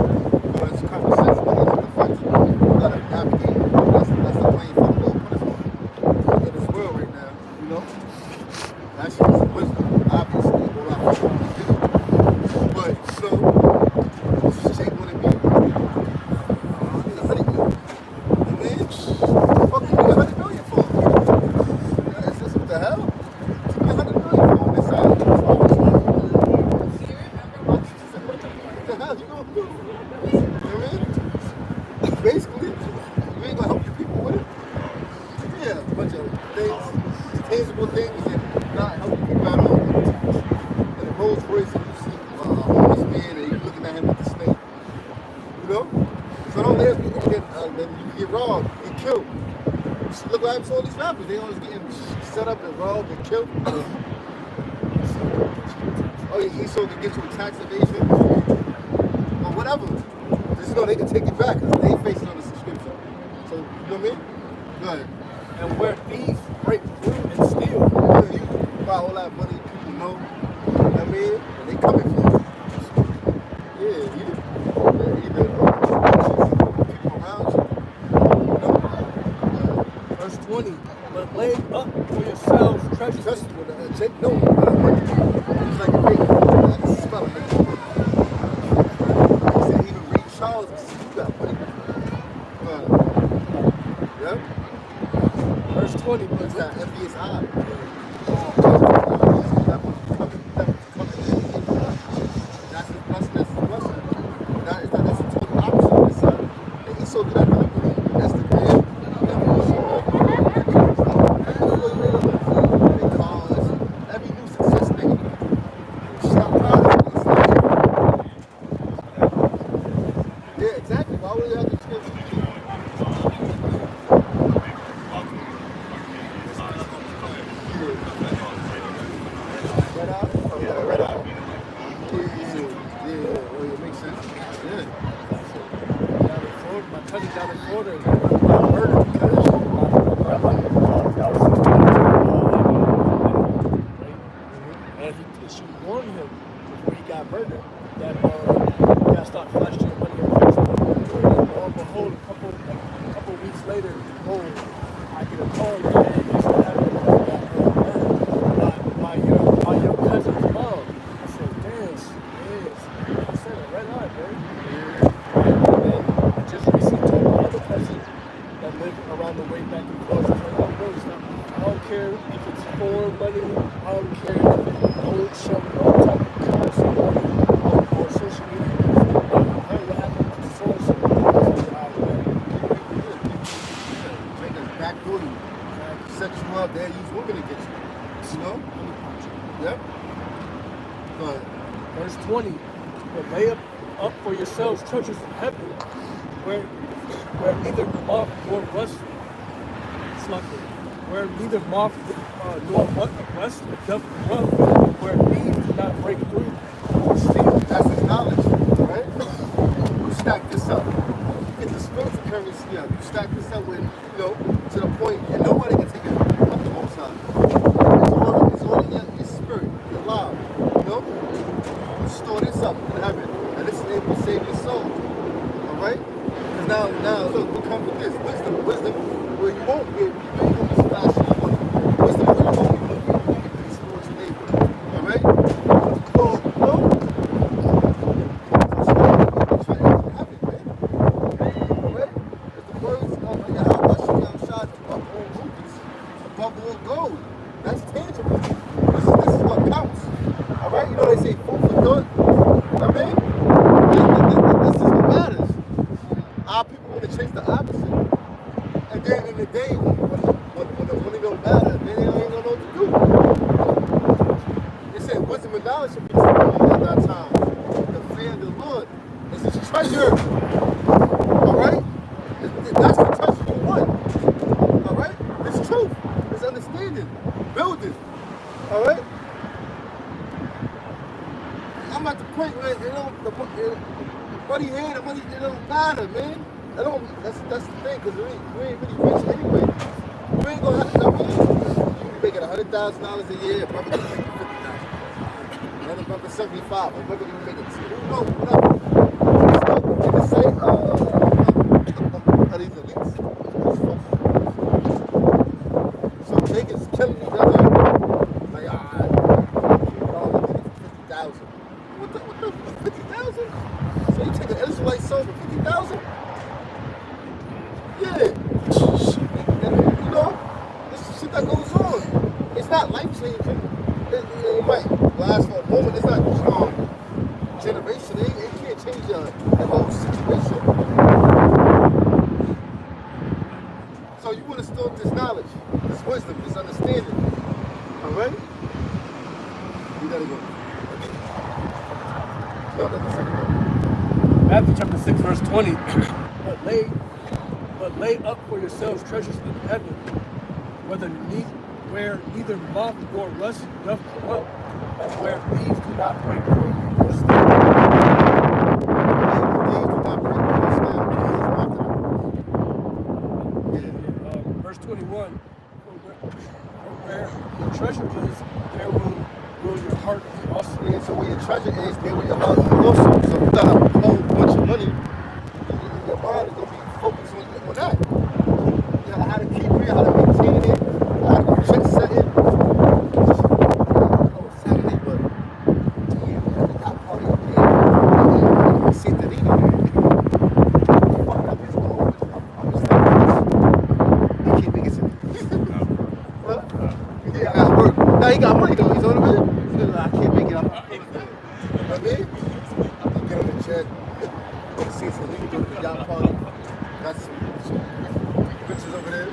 But it's common sense. Money is the funds. You gotta navigate. That's the plane for the Lord put us on. In this world right now, you know? That's just wisdom, obviously. All our people do. But, you know, Jake wanna be the honey man. Man, what the fuck you need $100 million for? Yeah, it's just what the hell? $100 million on this side. What the hell you gonna do? You know what I mean? Basically, you ain't gonna help your people with it. Yeah, a bunch of things, tangible things, and not helping people at all. And the Rolls Royce, and you see a homeless man, and you looking at him with the snake. You know? So don't let me then you can get robbed and killed. Look what happens to all these rappers. They always getting set up and robbed and killed. Oh, yeah, he so can get you a tax evasion or whatever. Just know they can take it back because they facing on the subscription. So, you know what I mean? Go ahead. And where thieves break through and steal. Yeah, you buy all that money, people know. You know what I mean? And they coming for you. Yeah, either people around you. You know? Verse 20. But lay up for yourselves treasures. Trust me, when Jake know it's like a big like a smell. He said even Reed Charles and see you got money. Yeah? Verse 20. But It's that envious eye. That's his blessing, that's his blessing. That's the total opposite of this side. And he's so good at money. That's the man. Every new success thing. Shop product. Yeah, exactly. Why would you have to skip? Red eye? Oh, yeah, red eye. Yeah. Oh, yeah, makes sense. Yeah. down in Florida, my cousin down in Florida got murdered because and she warned him before he got murdered that you gotta start flashing your money on Facebook. And lo and behold, a couple weeks later, I get a call that this happened by your cousin's mom. I said, damn, she is. I said, a red eye, man. And then I just recently told my other cousin that lived around the way back in Florida. I don't care if it's foreign money. I don't care if it's old show, no type of currency money on social media. Hey, what happened to so-and-so? Make us backdoor you. Set you up there, use women to get you. You know? Yep. But Verse 20. But lay up for yourselves treasures in heaven, where neither moth nor rust where neither moth nor rust doth corrupt, where thieves do not break through or steal. that's his knowledge, right? You stack this up. You get the spiritual currency up. You stack this up with, to the point, and nobody can take it up the whole side. It's all in your spirit, your life. You know? You store this up in heaven, and this is able to save your soul. All right? Because now, look, what comes with this? Wisdom, where you won't be, you ain't gonna be splashing your money. Wisdom, where you won't be spiritual neighbor. All right? So, above all gold. That's tangible. This is what counts. All right? You know they say food for thought. I mean, this is what matters. Our people want to chase the opposite. And then in the day, when it don't matter, then they ain't gonna know what to do. They say wisdom and knowledge should be distributed at that time. The fear of the Lord is his treasure. All right? That's the treasure you want. All right? It's truth. It's understanding. Building. All right? I'm at the point where the money here, the money, it don't matter, man. That's the thing, because you ain't really rich anyway. You ain't gonna have to, making $100,000 a year, a brother gonna make $50,000. Another brother 75, a brother gonna make it. Who knows? Whatever. So in the same these elites. So niggas killing each other. Like, $50,000. What the 50,000? So you take an Israelite soul for 50,000? Yeah. You know, this is shit that goes on. It's not life changing. It might last for a moment. It's not generation. It can't change the whole situation. So you want to store this knowledge, this wisdom, this understanding. All right? You gotta go. Matthew chapter 6, verse 20. But lay up for yourselves treasures in heaven, where neither moth nor rust doth corrupt, and where thieves do not break through or steal. Verse 21. Where your treasure is, there will your heart be also. Yeah, so where your treasure is, there will your heart be also. So if you got a whole bunch of money, your mind is gonna be focused on that. You know, how to keep it, how to maintain it, how to check set it. Saturday, but yeah, I got party up here. Sit the leader. Fuck up his goal. I'm just like, I can't make it to me. Yeah, I gotta work. Now he got money though, you know what I mean? I can't make it. I'm not. You know what I mean? I'm gonna get him a check. See some nigga go to the yacht party. Got some bitches over there.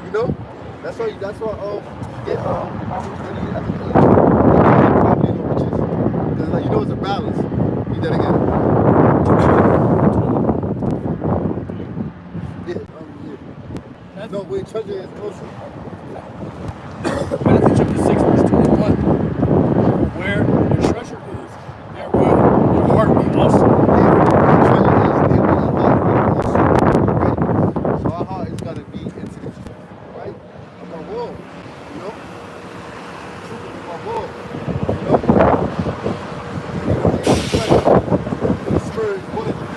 You know? That's why get riches. Because like you know it's a balance. You that again. Yeah. No, where treasure is closer. Matthew chapter 6, verse 21. Where your treasure is, there will your heart be also. So our heart is gonna be into this, right? I'm a wall, you know? Truth is my wall, you know? The spirit is one of them.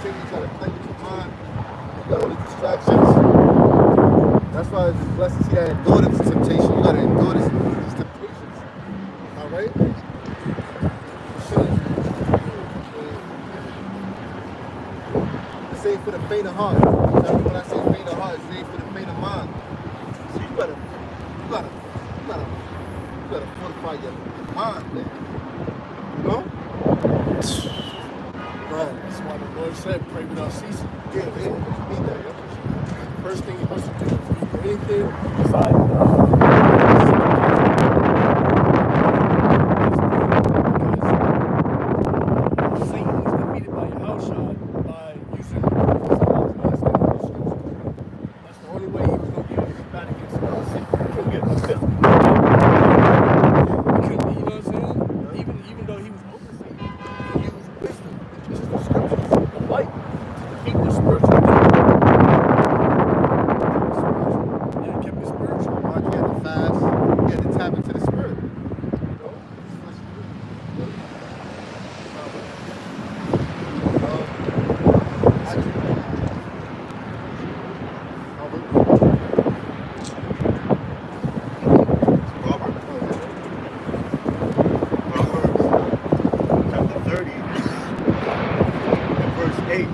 Satan try to play with your mind. You got all these distractions. That's why it's a blessing to endure this temptation. You gotta endure these temptations. Alright? It's ain't for the faint of heart. When I say faint of heart, it's ain't for the faint of mind. So you gotta fortify your mind, man. You know? Right. That's why the Lord said, pray without ceasing. Yeah, you need that, yeah. First thing you're supposed to do before you do anything besides Satan is defeated by your house shot by using his laws. That's the only way he was going to be able to combat against Satan. You know what I'm saying? Even though he was over Satan, he used wisdom, which is the scriptures, the light, to defeat the spiritual demon. Yeah, it kept it spiritual. You had to fast. You had to tap into the spirit. You know? Proverbs chapter 30 and verse 8.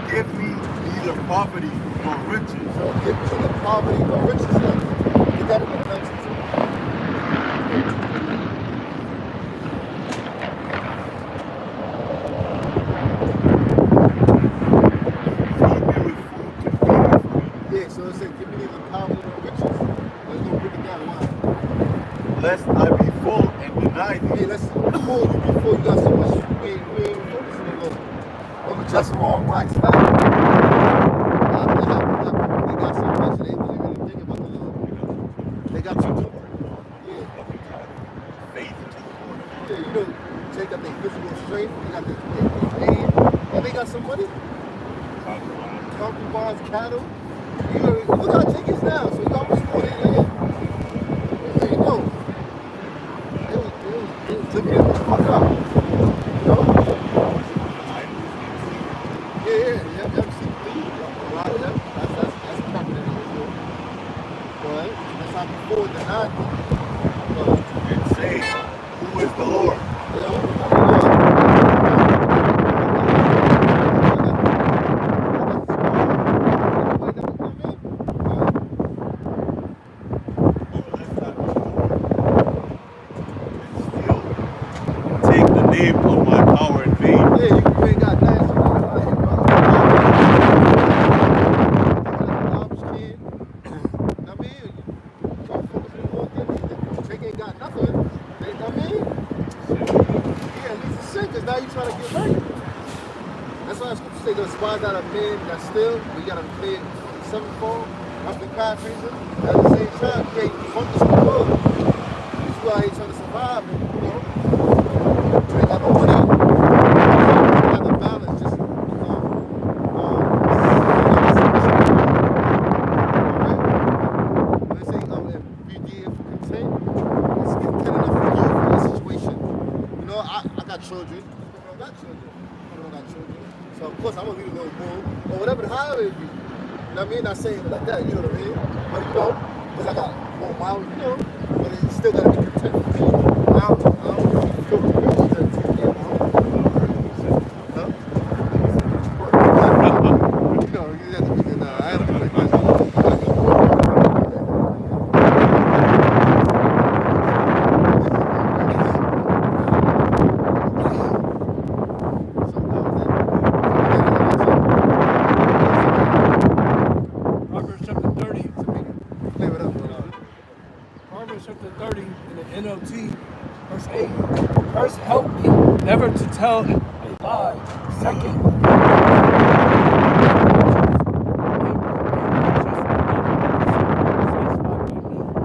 Give me neither poverty nor riches. So get to the poverty or riches. You got to be connected to it. denied Hey, me. let's before you got so much. We ain't focusing on those. They were just wrong, right? Fact. They got so much, they wasn't really thinking about the Lord. They got too much. Yeah. Faith to the Lord. Yeah, you know, take up their physical strength, they got their aim, and they got some money. Concubines, cattle. You know, look how Jake is now. So you almost know they land. There you go. They was living it the fuck up. You know? Yeah. A lot of them. That's cracking in Israel. But that's how before the 90s. And say, who is the Lord? You know? Take the name of my power in vain. Yeah, you ain't got nothing. Ain't got nothing. I mean, yeah, at least it's sin, because now you're trying to get right. That's why the scripture say the spies out of men that still, we got to pay sevenfold, roughly paraphrasing. At the same time, you ain't focused on the world. That's why I ain't trying to survive, and, you know. You ain't got no money. You have the balance, just, when they say, be dear for content, it's content enough for you for your situation. You know, I got children. I don't got children. I don't got children. So of course I'm gonna leave a little more or whatever, however it be. You know what I mean? Not saying it like that, you know what I mean? But you know, because I got more miles, you know, but it still gotta be content for me. I don't feel privileged to take care of my own. Huh? You know, you have to be I have to be like that. Proverbs chapter 30. Clear it up, bro. Proverbs chapter 30 in the NLT, verse 8. First, help me never to tell a lie. Second,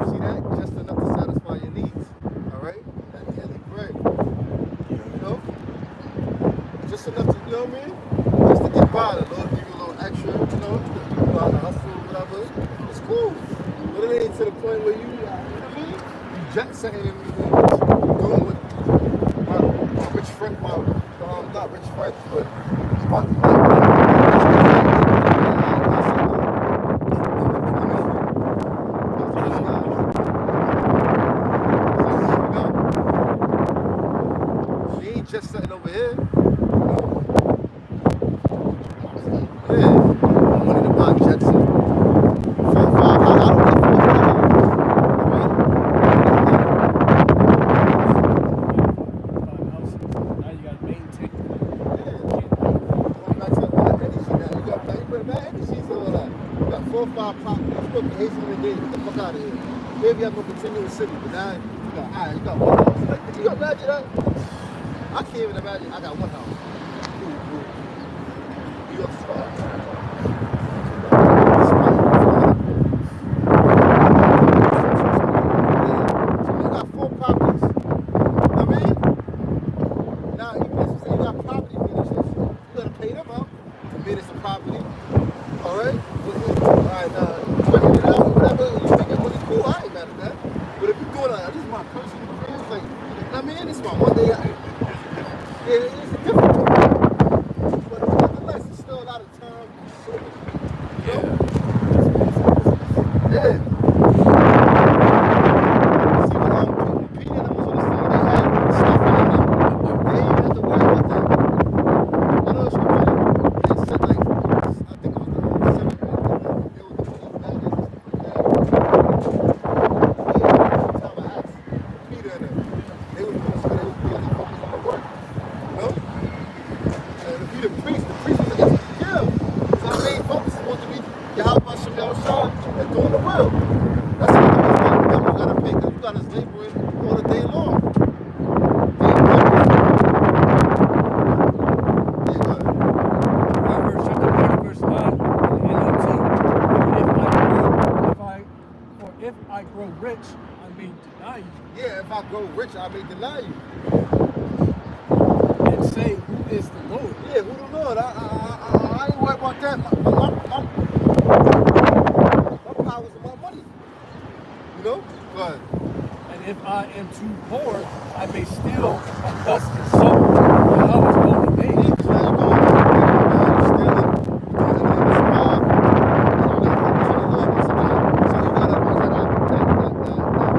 See that? Just enough to satisfy your needs. Alright? That daily bread. You know? Just enough to, you know what I mean? Just to get by. The Lord give you a little extra, you know, you go out and hustle, whatever. It's cool. But it ain't to the point where you know what I mean? You jet setting and doing what my rich friend, not rich friends, but she ain't just sitting over here. Yeah, I'm wanting to buy Jetson. 4-5, I don't get 4-5. now you got to maintain. Going back to all that energy now. You got mad energies and all that. You got 4-5 pop. You supposed to be hasting the day. Get the fuck out of here. Maybe you have no continuous city, but now you got one house. Like, can you imagine that? I can't even imagine. I got one house. New York spot. So you got 4 properties. I mean, now even if you say you got property managers, you gotta pay them out to manage the property. All right. Alright, renting it out, whatever. You make it really cool. I ain't mad at that. But if you're doing this is my personal career, like, I mean, this is my one day out. It's different. But nonetheless, it's still a lot of time. You know? Yeah. See, when Peter and them was on the scene, they had stuff in them. They ain't have to worry about that. I know it's scripture. They said, like, I think it was the 7th grade. They were the police baggage and stuff like that. Yeah, time I asked Peter and them. They was barely focused on the work. You know? rich, I may deny you. And say, who is the Lord? Yeah, who the Lord? I ain't worried about that. My power's in my money. You know? Go ahead. And if I am too poor, I may still thus insult Yahweh's holy name. So now you're going stealing, you're doing everything to survive. You know, focus on the Lord once again. So you gotta always have that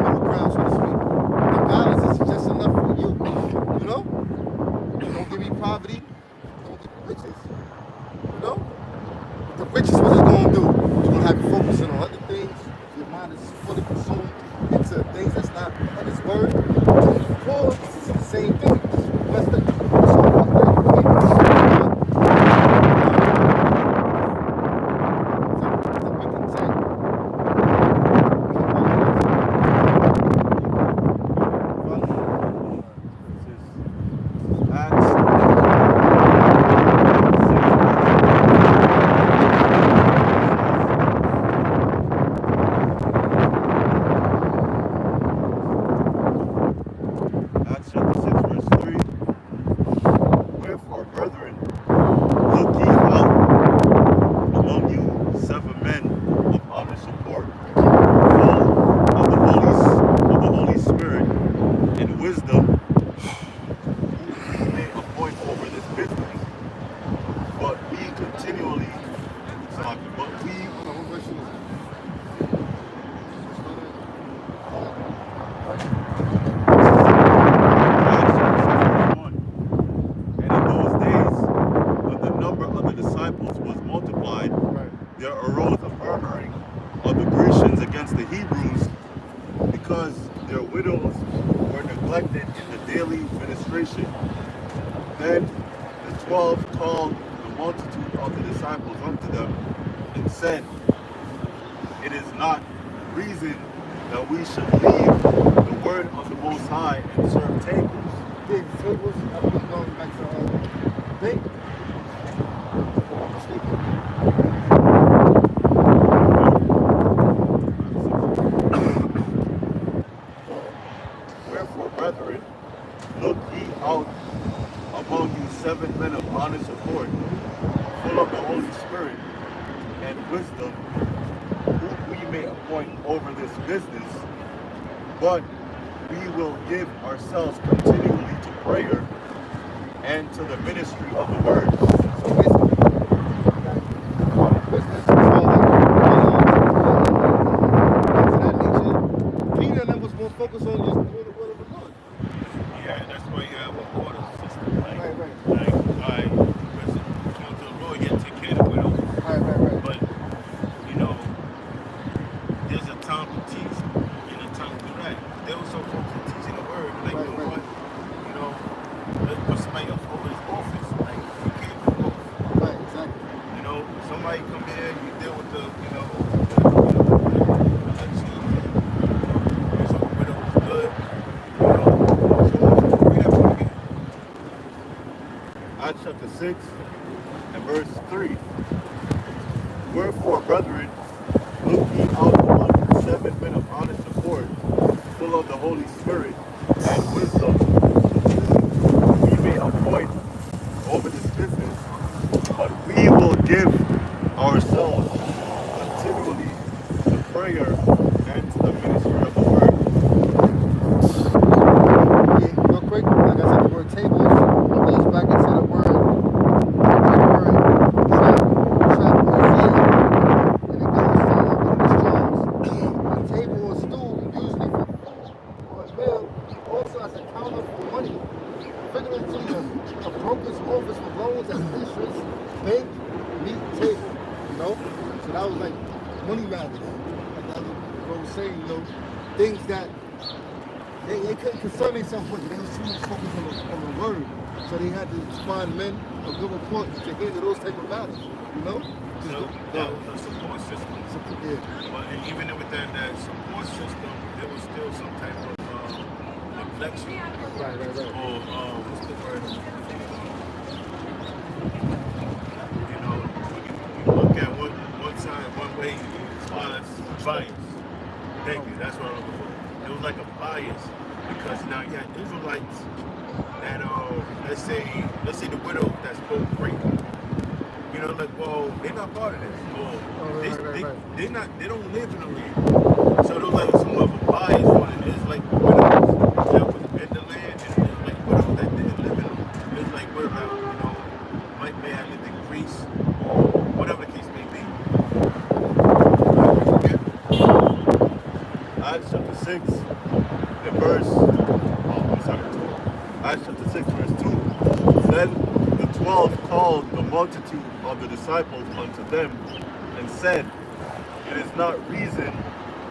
middle ground, so to speak. The balance is just enough for you. You know? Don't give me poverty, don't give me riches. You know? The riches, what it's gonna do? It's gonna have you focusing on other things. Your mind is fully consumed into things that's not of His word. When you poor, it's the same thing. Bless them. So fuck that. You can't be consumed. To be content. Acts chapter 6, verse 3. Wherefore, brethren, look ye out among you 7 men of honest report, full of the Holy Spirit and wisdom, who we may appoint over this business. But we continually, but we Hold on, what verse is it? And in those days, when the number of the disciples was multiplied, there arose a murmuring of the Grecians against the Hebrews, because their widows were neglected in the daily ministration. Then the 12 called the multitude of the disciples unto them, and said, It is not reason that we should leave the word of the Most High and serve tables. Yeah, the tables, I'm going back to thing. Wherefore, brethren, look ye out among you 7 men of honest report, full of the Holy Spirit and wisdom, whom we may appoint over this business. But we will give ourselves continually to prayer and to the ministry of the word. So basically, business, so that nature, Peter and them was more focused on just doing the will of the Lord. Yeah, that's why you have a order system. Like, Right. like, listen, to the Lord, you take care of the widow. Right. But, you know, there's a time to teach and a time to do that. There was some folks that teaching the word, like, you know Right. what? You know, let's put somebody else over his office. Like, you can't do both. Right, exactly. You know, somebody come in, you deal with the, you know, the cheese. And so the widow was good. You know, so we have to get. Acts chapter 6 and verse 3. Wherefore, brethren, look ye out among you 7 men of honest report, full of the Holy Spirit and wisdom, whom we may appoint over this business. But we will give ourselves continually to prayer and to the ministry of the word. Yeah, real quick, like I said, the word tables goes back into the word trap or veal, and it goes to one of the Strong's. A table or stool usually for meal, also as a counter for money. Figuratively, a broker's office for loans and interest, bank, meet table, you know? So that was like money matters. Like the other bro was saying, you know, things that they couldn't concern themselves with it. They was too much focused on the word. So they had to find men of good report to handle those type of matters, you know? So that was a support system. Yeah. But even with that support system, there was still some type of neglection. Right. Or what's the word? You know, when you look at one side, one way, as far as bias. Thank you. That's what I'm looking for. It was like a bias Because now you had Israelites that let's say the widow that spoke great. You know, like, well, they're not part of this. Well, they don't live in the land. So there's like some of a bias on it. It's like widows that was in the land, and it's like widows that didn't live in it. It's like widows that, may have lived in Greece, or whatever the case may be. Acts chapter 6, the verse, Acts chapter 6, verse 2. Then the 12 called the multitude of the disciples unto them and said, It is not reason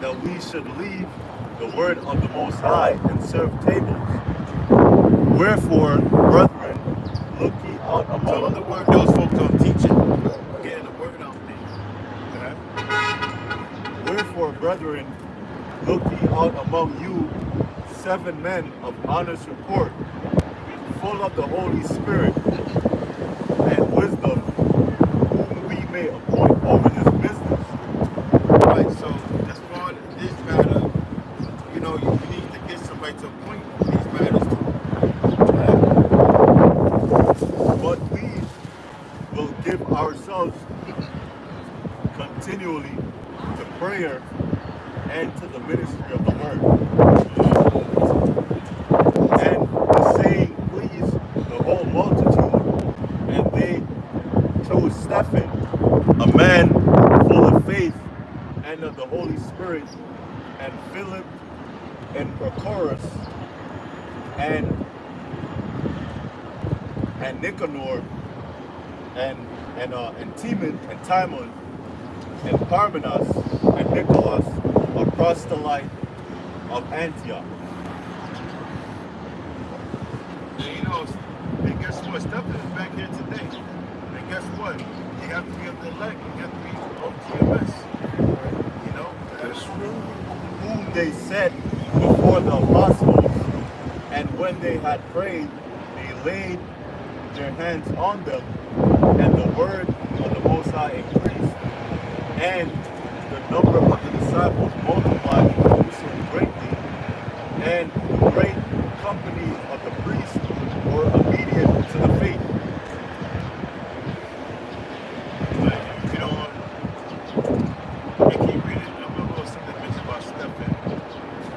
that we should leave the word of the Most High and serve tables. Wherefore, brethren, look ye out So in among other words, those folks are teaching, getting the word out there. Wherefore, brethren, look ye out among you 7 men of honest report, full of the Holy Spirit and wisdom, whom we may appoint over this business. Right, so as far as this matter, you need to get somebody to appoint these matters to. But we will give ourselves continually to prayer and to the ministry of the word. And the saying pleased the whole multitude, and they chose Stephen, a man full of faith and of the Holy Spirit, and Philip and Prochorus, and Nicanor, and Timon, and Parmenas, and Nicholas, a proselyte of Antioch. And guess what? Stephen is back here today. And guess what? You have to be of the elect. You have to be on GMS. That's true. Whom they set before the apostles, and when they had prayed, they laid their hands on them, and the word of the Most High increased, and the number of the disciples multiplied in Jerusalem greatly, and the great company of the priests were obedient to the faith. I keep reading. I'm going to go something mentioned about Stephen.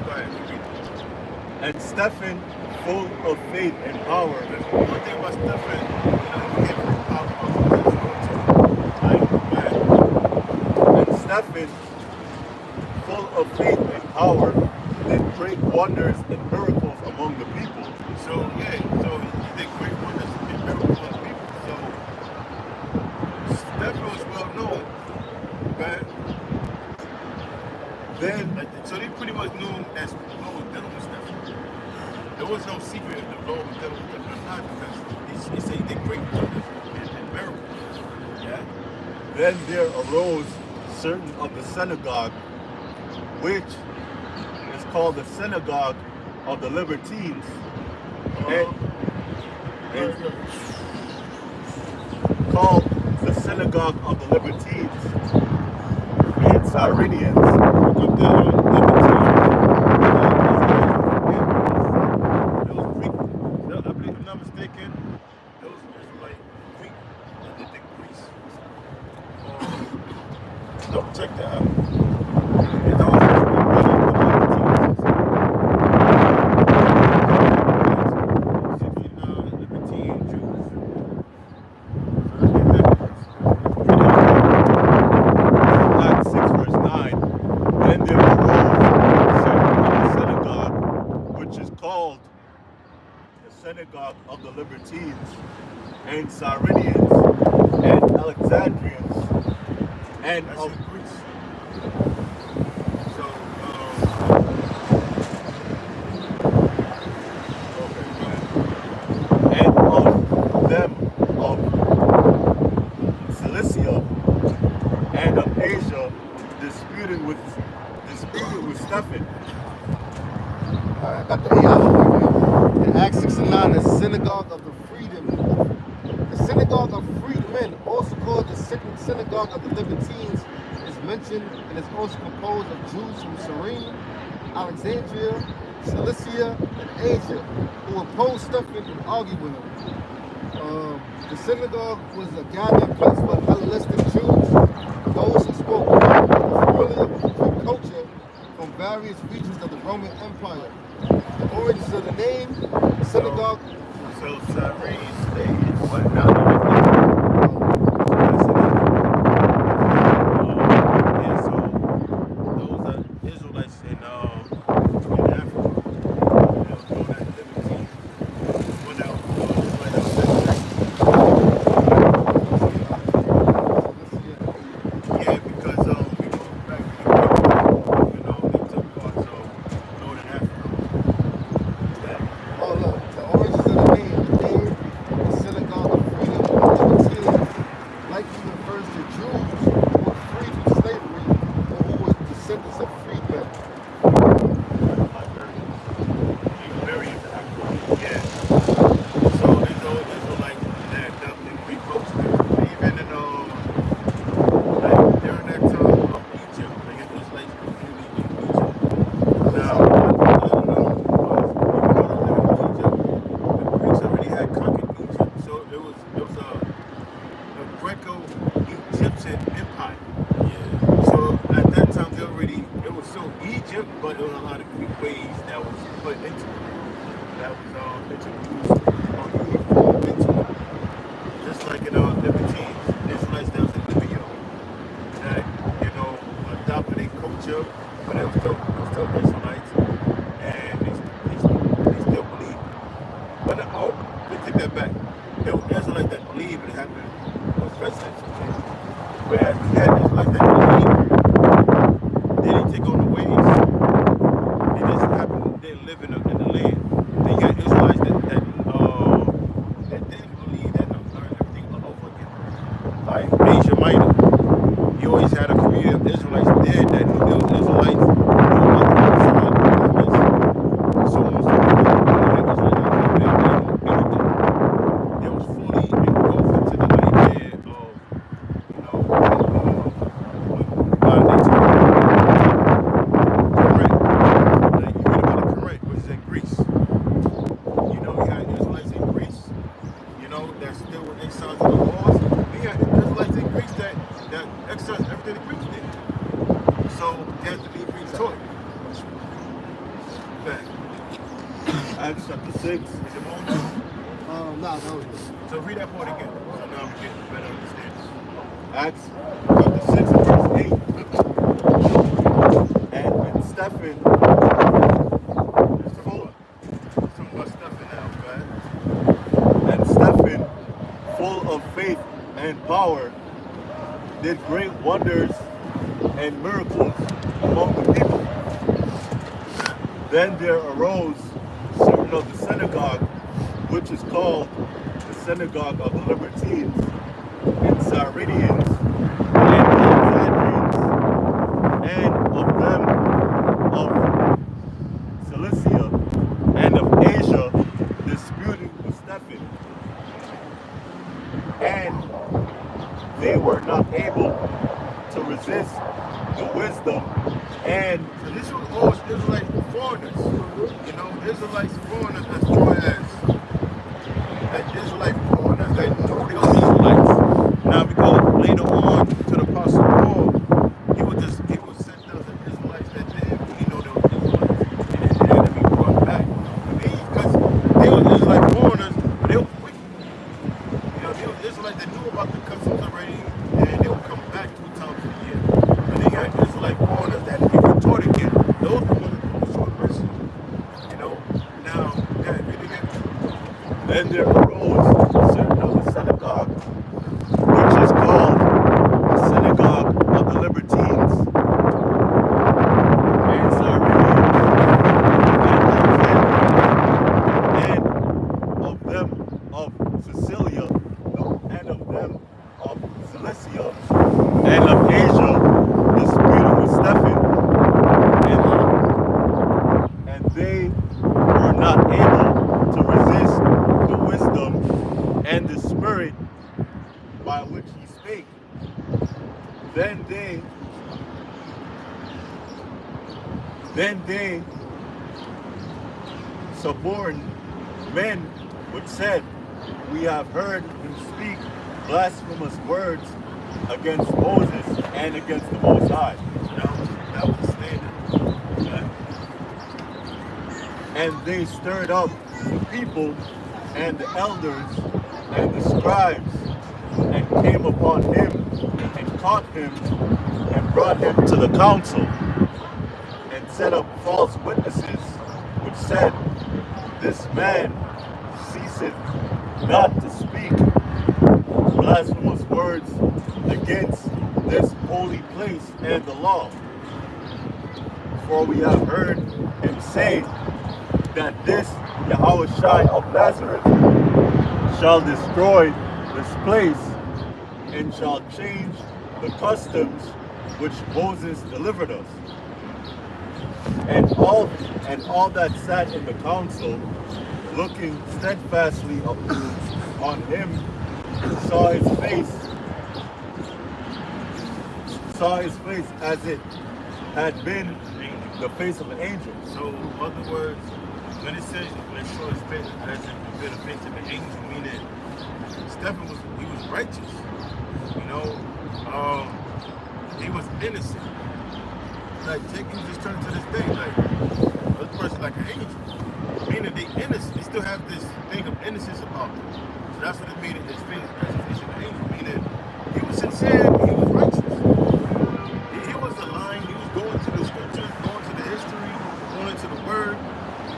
Go ahead, keep reading. And Stephen, full of faith and power. One thing about Stephen, he gave him power And Stephen, full of faith and power, did great wonders and miracles among the people. So he did great wonders and miracles among the people. So Stephen was well known. Okay? So they pretty much knew him as the Lord was dealing with Stephen. There was no secret if the Lord was dealing with Stephen or not, because he said he did great wonders and miracles. Yeah? Then there arose certain of the synagogue, which is called the synagogue of the Libertines, and called the synagogue of the Libertines and Cyrenians. I believe, if I'm not mistaken, those Israelite Greek that did the Greece. Don't check that out. It's all Libertine Jews. Acts 6 verse 9. Then there arose certain of the synagogue, which is called the synagogue of the Libertines, and Cyrenians, and Alexandrians, and That's of in Greece. So, and of them of Cilicia and of Asia, disputed with Stephen. I got the AI. In Acts 6 and 9, the synagogue of the freedmen. The synagogue of freedmen, also called the synagogue of the Libertines, is mentioned and is also composed of Jews from Cyrene, Alexandria, Cilicia, and Asia, who opposed Stephen and argued with him. The synagogue was a gathering place for Hellenistic Jews, those who spoke familiar with Greek culture from various regions of the Roman Empire. The origins of the name, synagogue. So Cyrene stays what now? Yeah, so those are Israelites in Africa. They'll go that liberty. When they'll yeah, because we go back to the they took parts of Northern Africa. Oh, look, the origins of the name, the synagogue of freedom of libertines, likely refers to Jews who were freed from slavery or who were descendants of freedmen. Very exactly. Yeah. So there's those Israelites that adopted Greek culture. Even in like during that time of Egypt, like it was like community in Egypt. Now, I don't know, because even though they lived in Egypt, the Greeks already had conquered Egypt. So it was a Greco-Egyptian empire. Yeah. So at that time it was still Egypt, but there was a lot of Greek ways that was put into it. That was introduced or uniformed into it. Just like in libertines, Israelites that was in Libya that, adopted a culture, but it was still Israelites, and they still believe. But we take that back. There were Israelites that believed it happened was residents. Whereas we had Israelites that believed they didn't take on the ways. They just happened they didn't live in the land. Then you had Israelites that didn't believe that learn everything all over again. Like Asia Minor. You always had a community of Israelites there that knew there was Israelites who were about to so on and so forth. They was fully engulfed into the idea of, God they took Correct. Like you read about the Correct, which is in Greece. You had Israelites in Greece, that still were exiles of the laws. We had Israelites in Greece that exiled everything the Greeks did. So they had to be Greek taught. Back. Acts chapter 6. Is it more now? Nah, that was good. So read that part again. So now we get a better understanding. Acts chapter 6 and verse 8. And when Stephen There's full. Talking about Stephen now, right? and Stephen, full of faith and power, did great wonders and miracles among the people. Then there arose certain of the synagogue, which is called the synagogue of the Libertines, and Cyrenians, and Alexandrians, and of them of Cilicia, and of Asia, disputing with Stephen. And they were not able to resist the wisdom and So this was all Israelite foreigners. Israelites foreigners as far as that Israelite foreigners that knew they were Israelites. Now because later on to the Apostle Paul, he was sent out as Israelites that didn't really know they were Israelites. And they had to be brought back. Because they were Israelite foreigners, but they were quick. They were Israelites that knew about the customs already, and they would come back 2 times a year. But they had Israelite foreigners that if you taught again, those were going to do the short mercy. Now, read it again. then there arose certain of the synagogue, which is called the synagogue of the Libertines, and Cyrenians, and of them of Sicilia, and of them of Cilicia, and of Asia, disputing with Stephen, and they were not able to resist the wisdom and the spirit by which he spake. Then they suborned men which said, we have heard him speak blasphemous words against Moses and against the Most High. That was the standard. And they stirred up the people and the elders and the scribes and came upon him and caught him and brought him to the council and set up false witnesses which said, this man ceaseth not to speak blasphemous words against this holy place and the law. For we have heard him say that this Yahushua of Nazareth shall destroy this place and shall change the customs which Moses delivered us. And all that sat in the council, looking steadfastly on him, saw his face as it had been the face of an angel. So, in other words, when it saw his face as it had been the face of an angel, meaning Stephen was righteous. You know, he was innocent. Like Jenkins just turned to this thing, like this person like an angel. Meaning they innocent. They still have this thing of innocence about them. So that's what it means. His face as a face of an angel. Meaning he was sincere, he was righteous. He was aligned, he was going to the scriptures, going to the history, going to the word,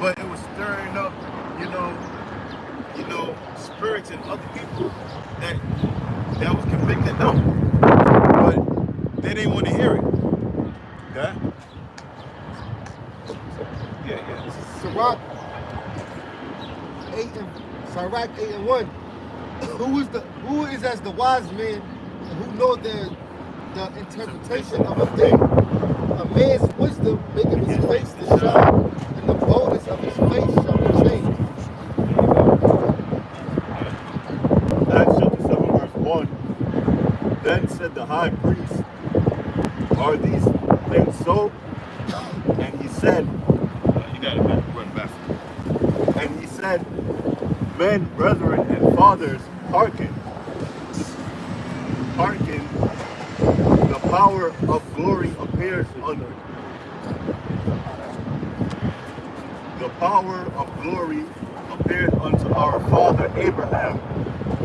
but it was stirring up, you know, spirits in other people that was convicted them. But they didn't want to hear it. Okay? Yeah. Sirach 8 and 1. Who is as the wise man who know the interpretation of a thing? A man's wisdom maketh his face to shine, and the boldness of his face shall be changed. Acts chapter 7 verse 1. Then said the high priest, are these things so? And he said, You gotta run back. and he said, men, brethren, and fathers, hearken. Hearken, the power of glory appeared unto our father Abraham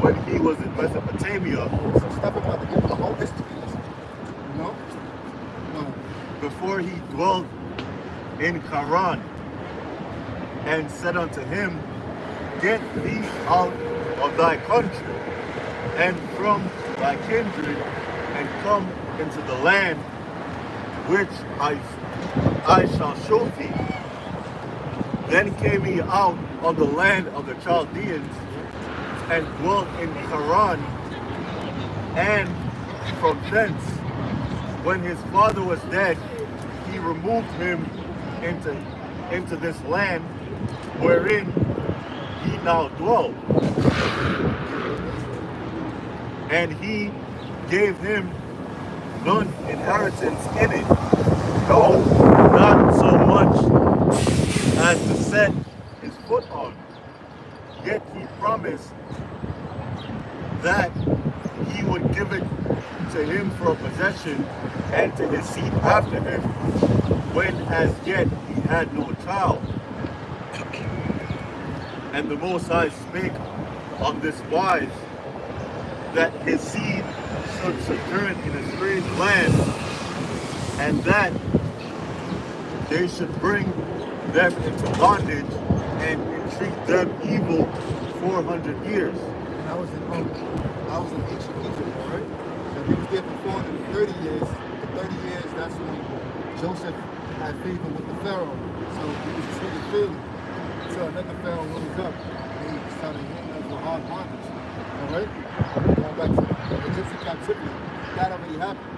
when he was in Mesopotamia, So step about to give the whole history lesson. You know? No. before he dwelt in Haran, and said unto him, get thee out of thy country and from thy kindred, and come into the land which I shall show thee. Then came he out of the land of the Chaldeans and dwelt in Haran, and from thence, when his father was dead, he removed him into this land wherein he now dwelt. And he gave him none inheritance in it, no, not so much as to set his foot on. Yet he promised that he would give it to him for a possession and to his seed after him, when as yet he had no child. And the Most High spake on this wise, that his seed should sojourn in a strange land, and that they should bring them into bondage and entreat them evil 400 years. And I was in ancient Egypt, right? So he was there for 430 years. The 30 years, that's when Joseph had favor with the Pharaoh. So he was treated fairly until another Pharaoh rose up. And he started hitting us with hard bondage. All right? Going back to the Egyptian captivity. That already happened.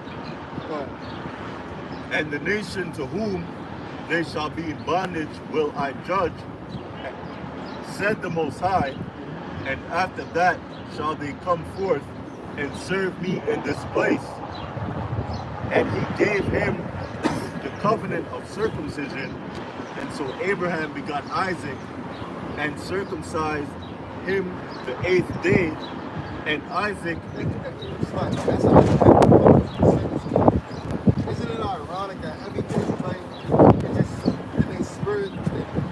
But And the nation to whom they shall be in bondage will I judge, said the Most High, and after that shall they come forth and serve me in this place. And he gave him the covenant of circumcision, and so Abraham begot Isaac, and circumcised him the 8th day, and Isaac. It's fine. That's how isn't it ironic that every Israelite is just in their spirit,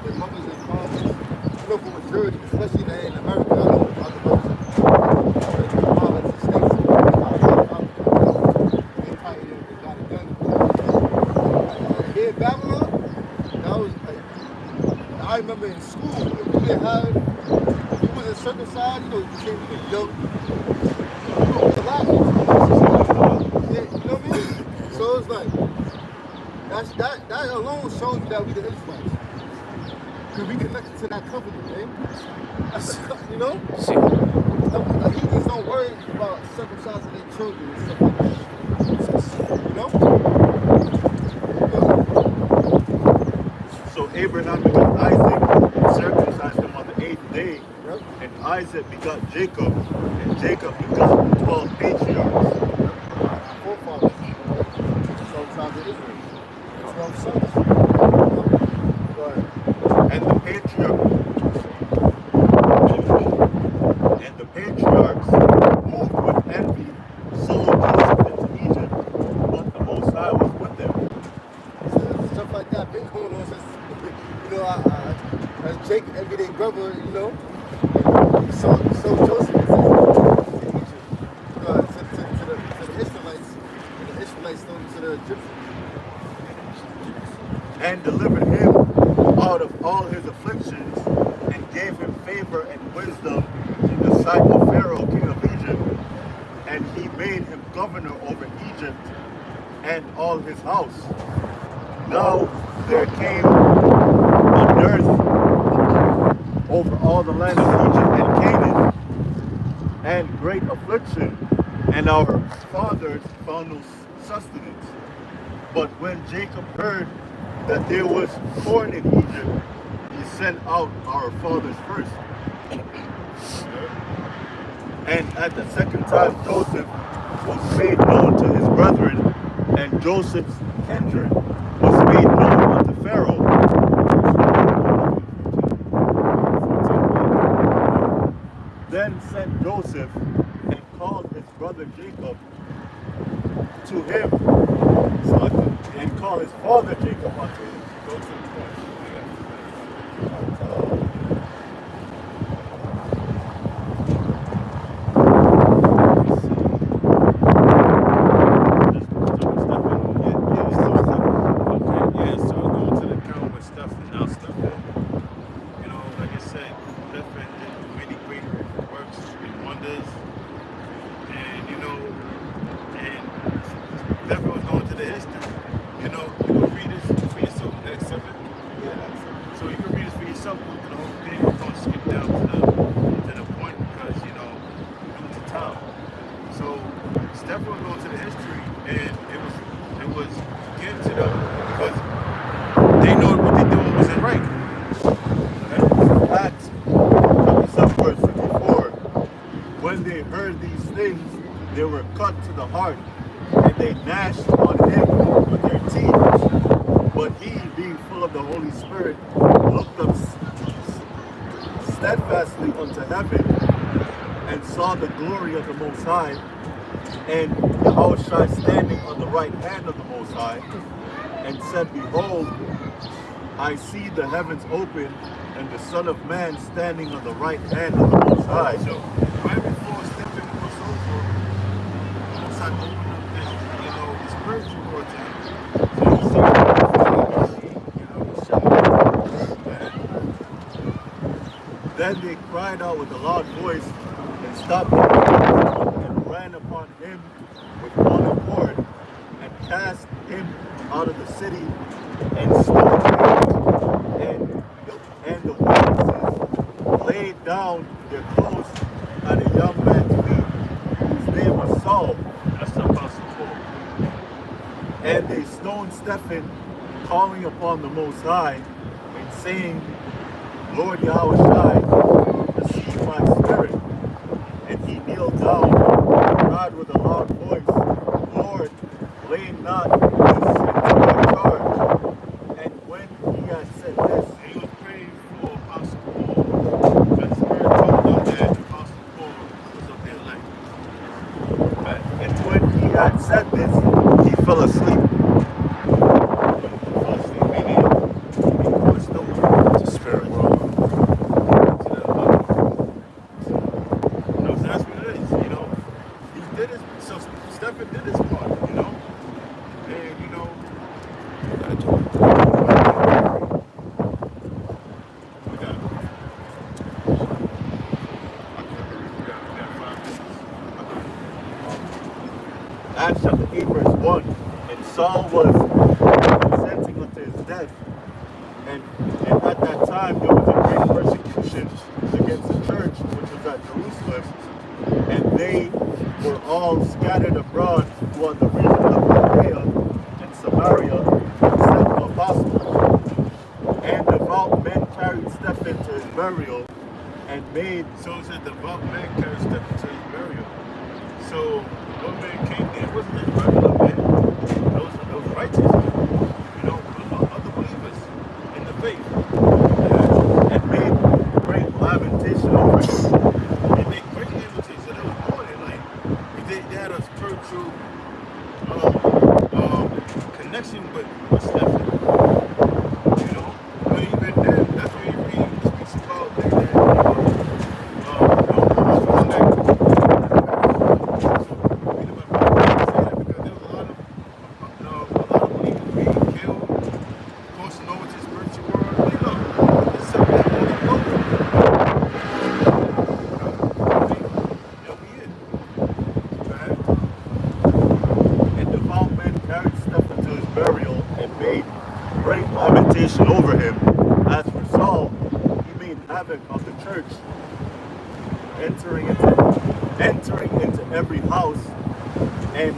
their mothers and fathers, you know, for majority, especially in America, I know other places, provinces, states, they probably got it done. Here in Babylon, that was like, I remember in school, if you didn't have, if you wasn't circumcised, you know, you can't even yoke. You know what I mean? So it's like that alone shows you that we the Israelites. Because we connected to that covenant, man. That's a, you know? See, The heathens don't worry about circumcising their children and stuff like that. You know? So Abraham begot Isaac and circumcised him on the 8th day, Yep. and Isaac begot Jacob, and Jacob begot 12 patriarchs. Our forefathers. 12 tribes of Israel. 12 sons. But And the patriarchs moved with envy, sold Joseph into Egypt, but the Most High was with them. stuff like that been going on since, you know, as Jake, everyday brother, you know, so Joseph is to Egypt, to the Israelites, and the Israelites sold him to the Egyptians. And delivered him out of all his afflictions, and gave him favor and wisdom in the sight of Pharaoh, king of Egypt. And he made him governor over Egypt and all his house. Now there came a dearth over all the land of Egypt and Canaan, and great affliction, and our fathers found no sustenance. But when Jacob heard that there was corn in Egypt, he sent out our fathers first. And at the second time Joseph was made known to his brethren, and Joseph's kindred was made known unto Pharaoh. Then sent Joseph and called his brother Jacob to him, and called his father Jacob unto him. Go to the point. When they heard these things, they were cut to the heart, and they gnashed on him with their teeth. But he, being full of the Holy Spirit, looked up steadfastly unto heaven, and saw the glory of the Most High, and Yahushua standing on the right hand of the Most High, and said, Behold, I see the heavens open, and the Son of Man standing on the right hand of the Most High. So right before Stephen was over, once I opened up the spiritual door to him. So Then they cried out with a loud voice, and stopped him, and ran upon him with one accord, and cast him out of the city, and stoned him. And the witnesses laid down their clothes at a young man's feet, whose name was Saul. That's the Apostle Paul. And they stoned Stephen, calling upon the Most High, and saying, Lord Yahushua, receive my spirit. And he kneeled down and cried with a loud voice, Lord, lay not this sin to my charge. And when he had said this, he was praying for Apostle Paul. Acts chapter 8 verse 1. And Saul was consenting unto his death. And at that time there was a great persecution against the church, which was at Jerusalem. And they were all scattered abroad throughout the region of Judea and Samaria, except the apostles. And devout men carried Stephen to his burial, and made. So it said devout men carried Stephen to his burial. So one man came there, it wasn't just regular men. Those righteous men, you know, other believers in the faith. And made great lamentation over him. They make great lamentation. So they was more than like they had a spiritual connection with Stephen. You know, but even then, that's what you read. It speaks about that. Great lamentation over him. As for Saul, he made havoc of the church, entering into every house and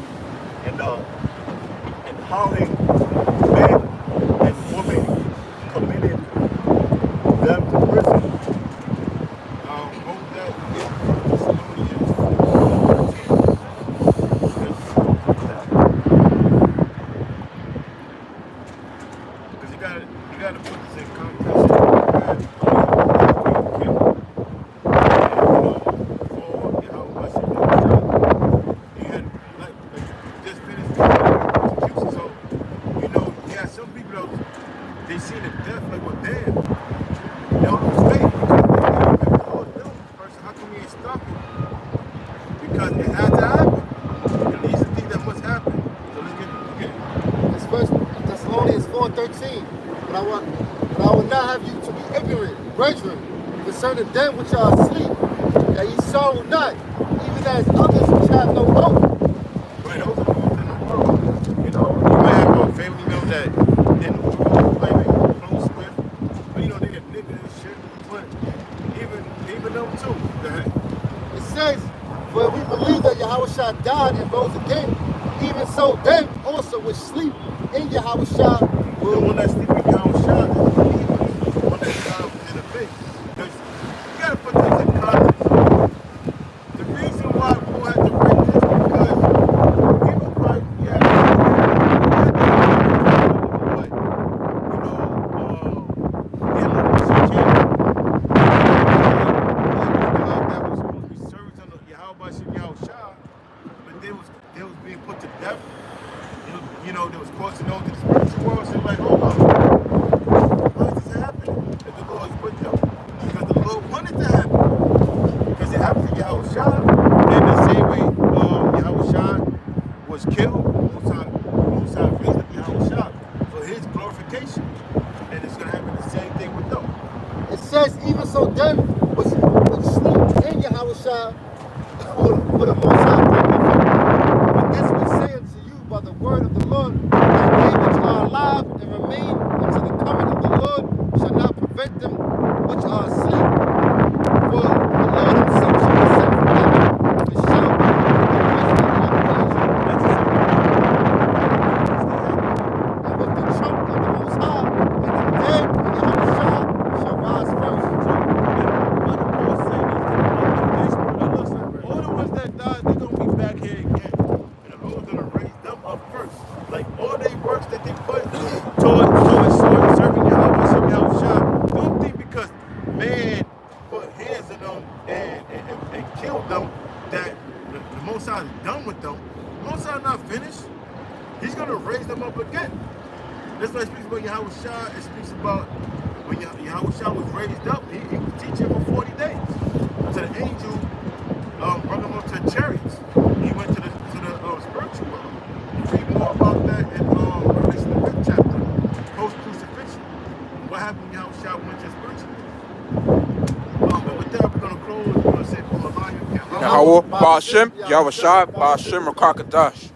hauling men and women, committed them to prison. You got to put this in context. Some people, they see the death like, well, damn, they'll lose faith because oh, this person, how come he ain't stopping? Because it had to happen. And these are things that must happen. So let's get it. This verse, Thessalonians 4:13. But I will not have you to be ignorant, brethren, concerning them which are asleep, that ye sorrow not, even as others which have no hope. Right, those are the ones in the world. You know, you might have a family member that in the world, like they close with, but you know, they get niggas and shit, but even them too. It says, for we believe that Yahushua died and rose again, even so them also which sleep in Yahushua the one that's sleeping down shot is the believer. The one that's down in the faith. Because you gotta put things in context. The reason why Paul had to bring this is because people probably, yeah, but you know, they look at some kid that was supposed to be served under Yahushua, but they was being put to death. You know, there was crossing over to the spiritual world, so like, hold on. Why is this happening? If the Lord is with them. Because the Lord wanted to happen. Because it happened to Yahushua. And the same way Yahushua was killed, Most High raised up Yahushua for his glorification. And it's going to happen the same thing with them. It says, even so them which sleep in Yahushua with a Most High bring. But this we say unto you by the word of the Lord, that they which are alive and remain unto the coming of the Lord shall not prevent them which are asleep. For the Lord himself shall descend from heaven with a shout, and with the trump of the Most High, and the dead in Yahushua shall rise first. What Paul said is all the ones that died, they're going to be back here again. And the Lord's going to raise them up first. Like all their works that they put towards serving Yahushua, don't think because man put hands on them and killed them that the Most High is done with them. The Most High is not finished. He's going to raise them up again. That's why it speaks about Yahushua. It speaks about when Yahushua was raised up, he was teaching for 40 days. So the angel brought him up to chariots. He went to the spiritual world. You read more about that in Revelation the 5th chapter, post-crucifixion. What happened when Yahushua went to spiritual world? But with that, we're going to close. We're going to say, Yahweh, Ba'ashem, Yahushua, Ba'ashem, Rakakadash.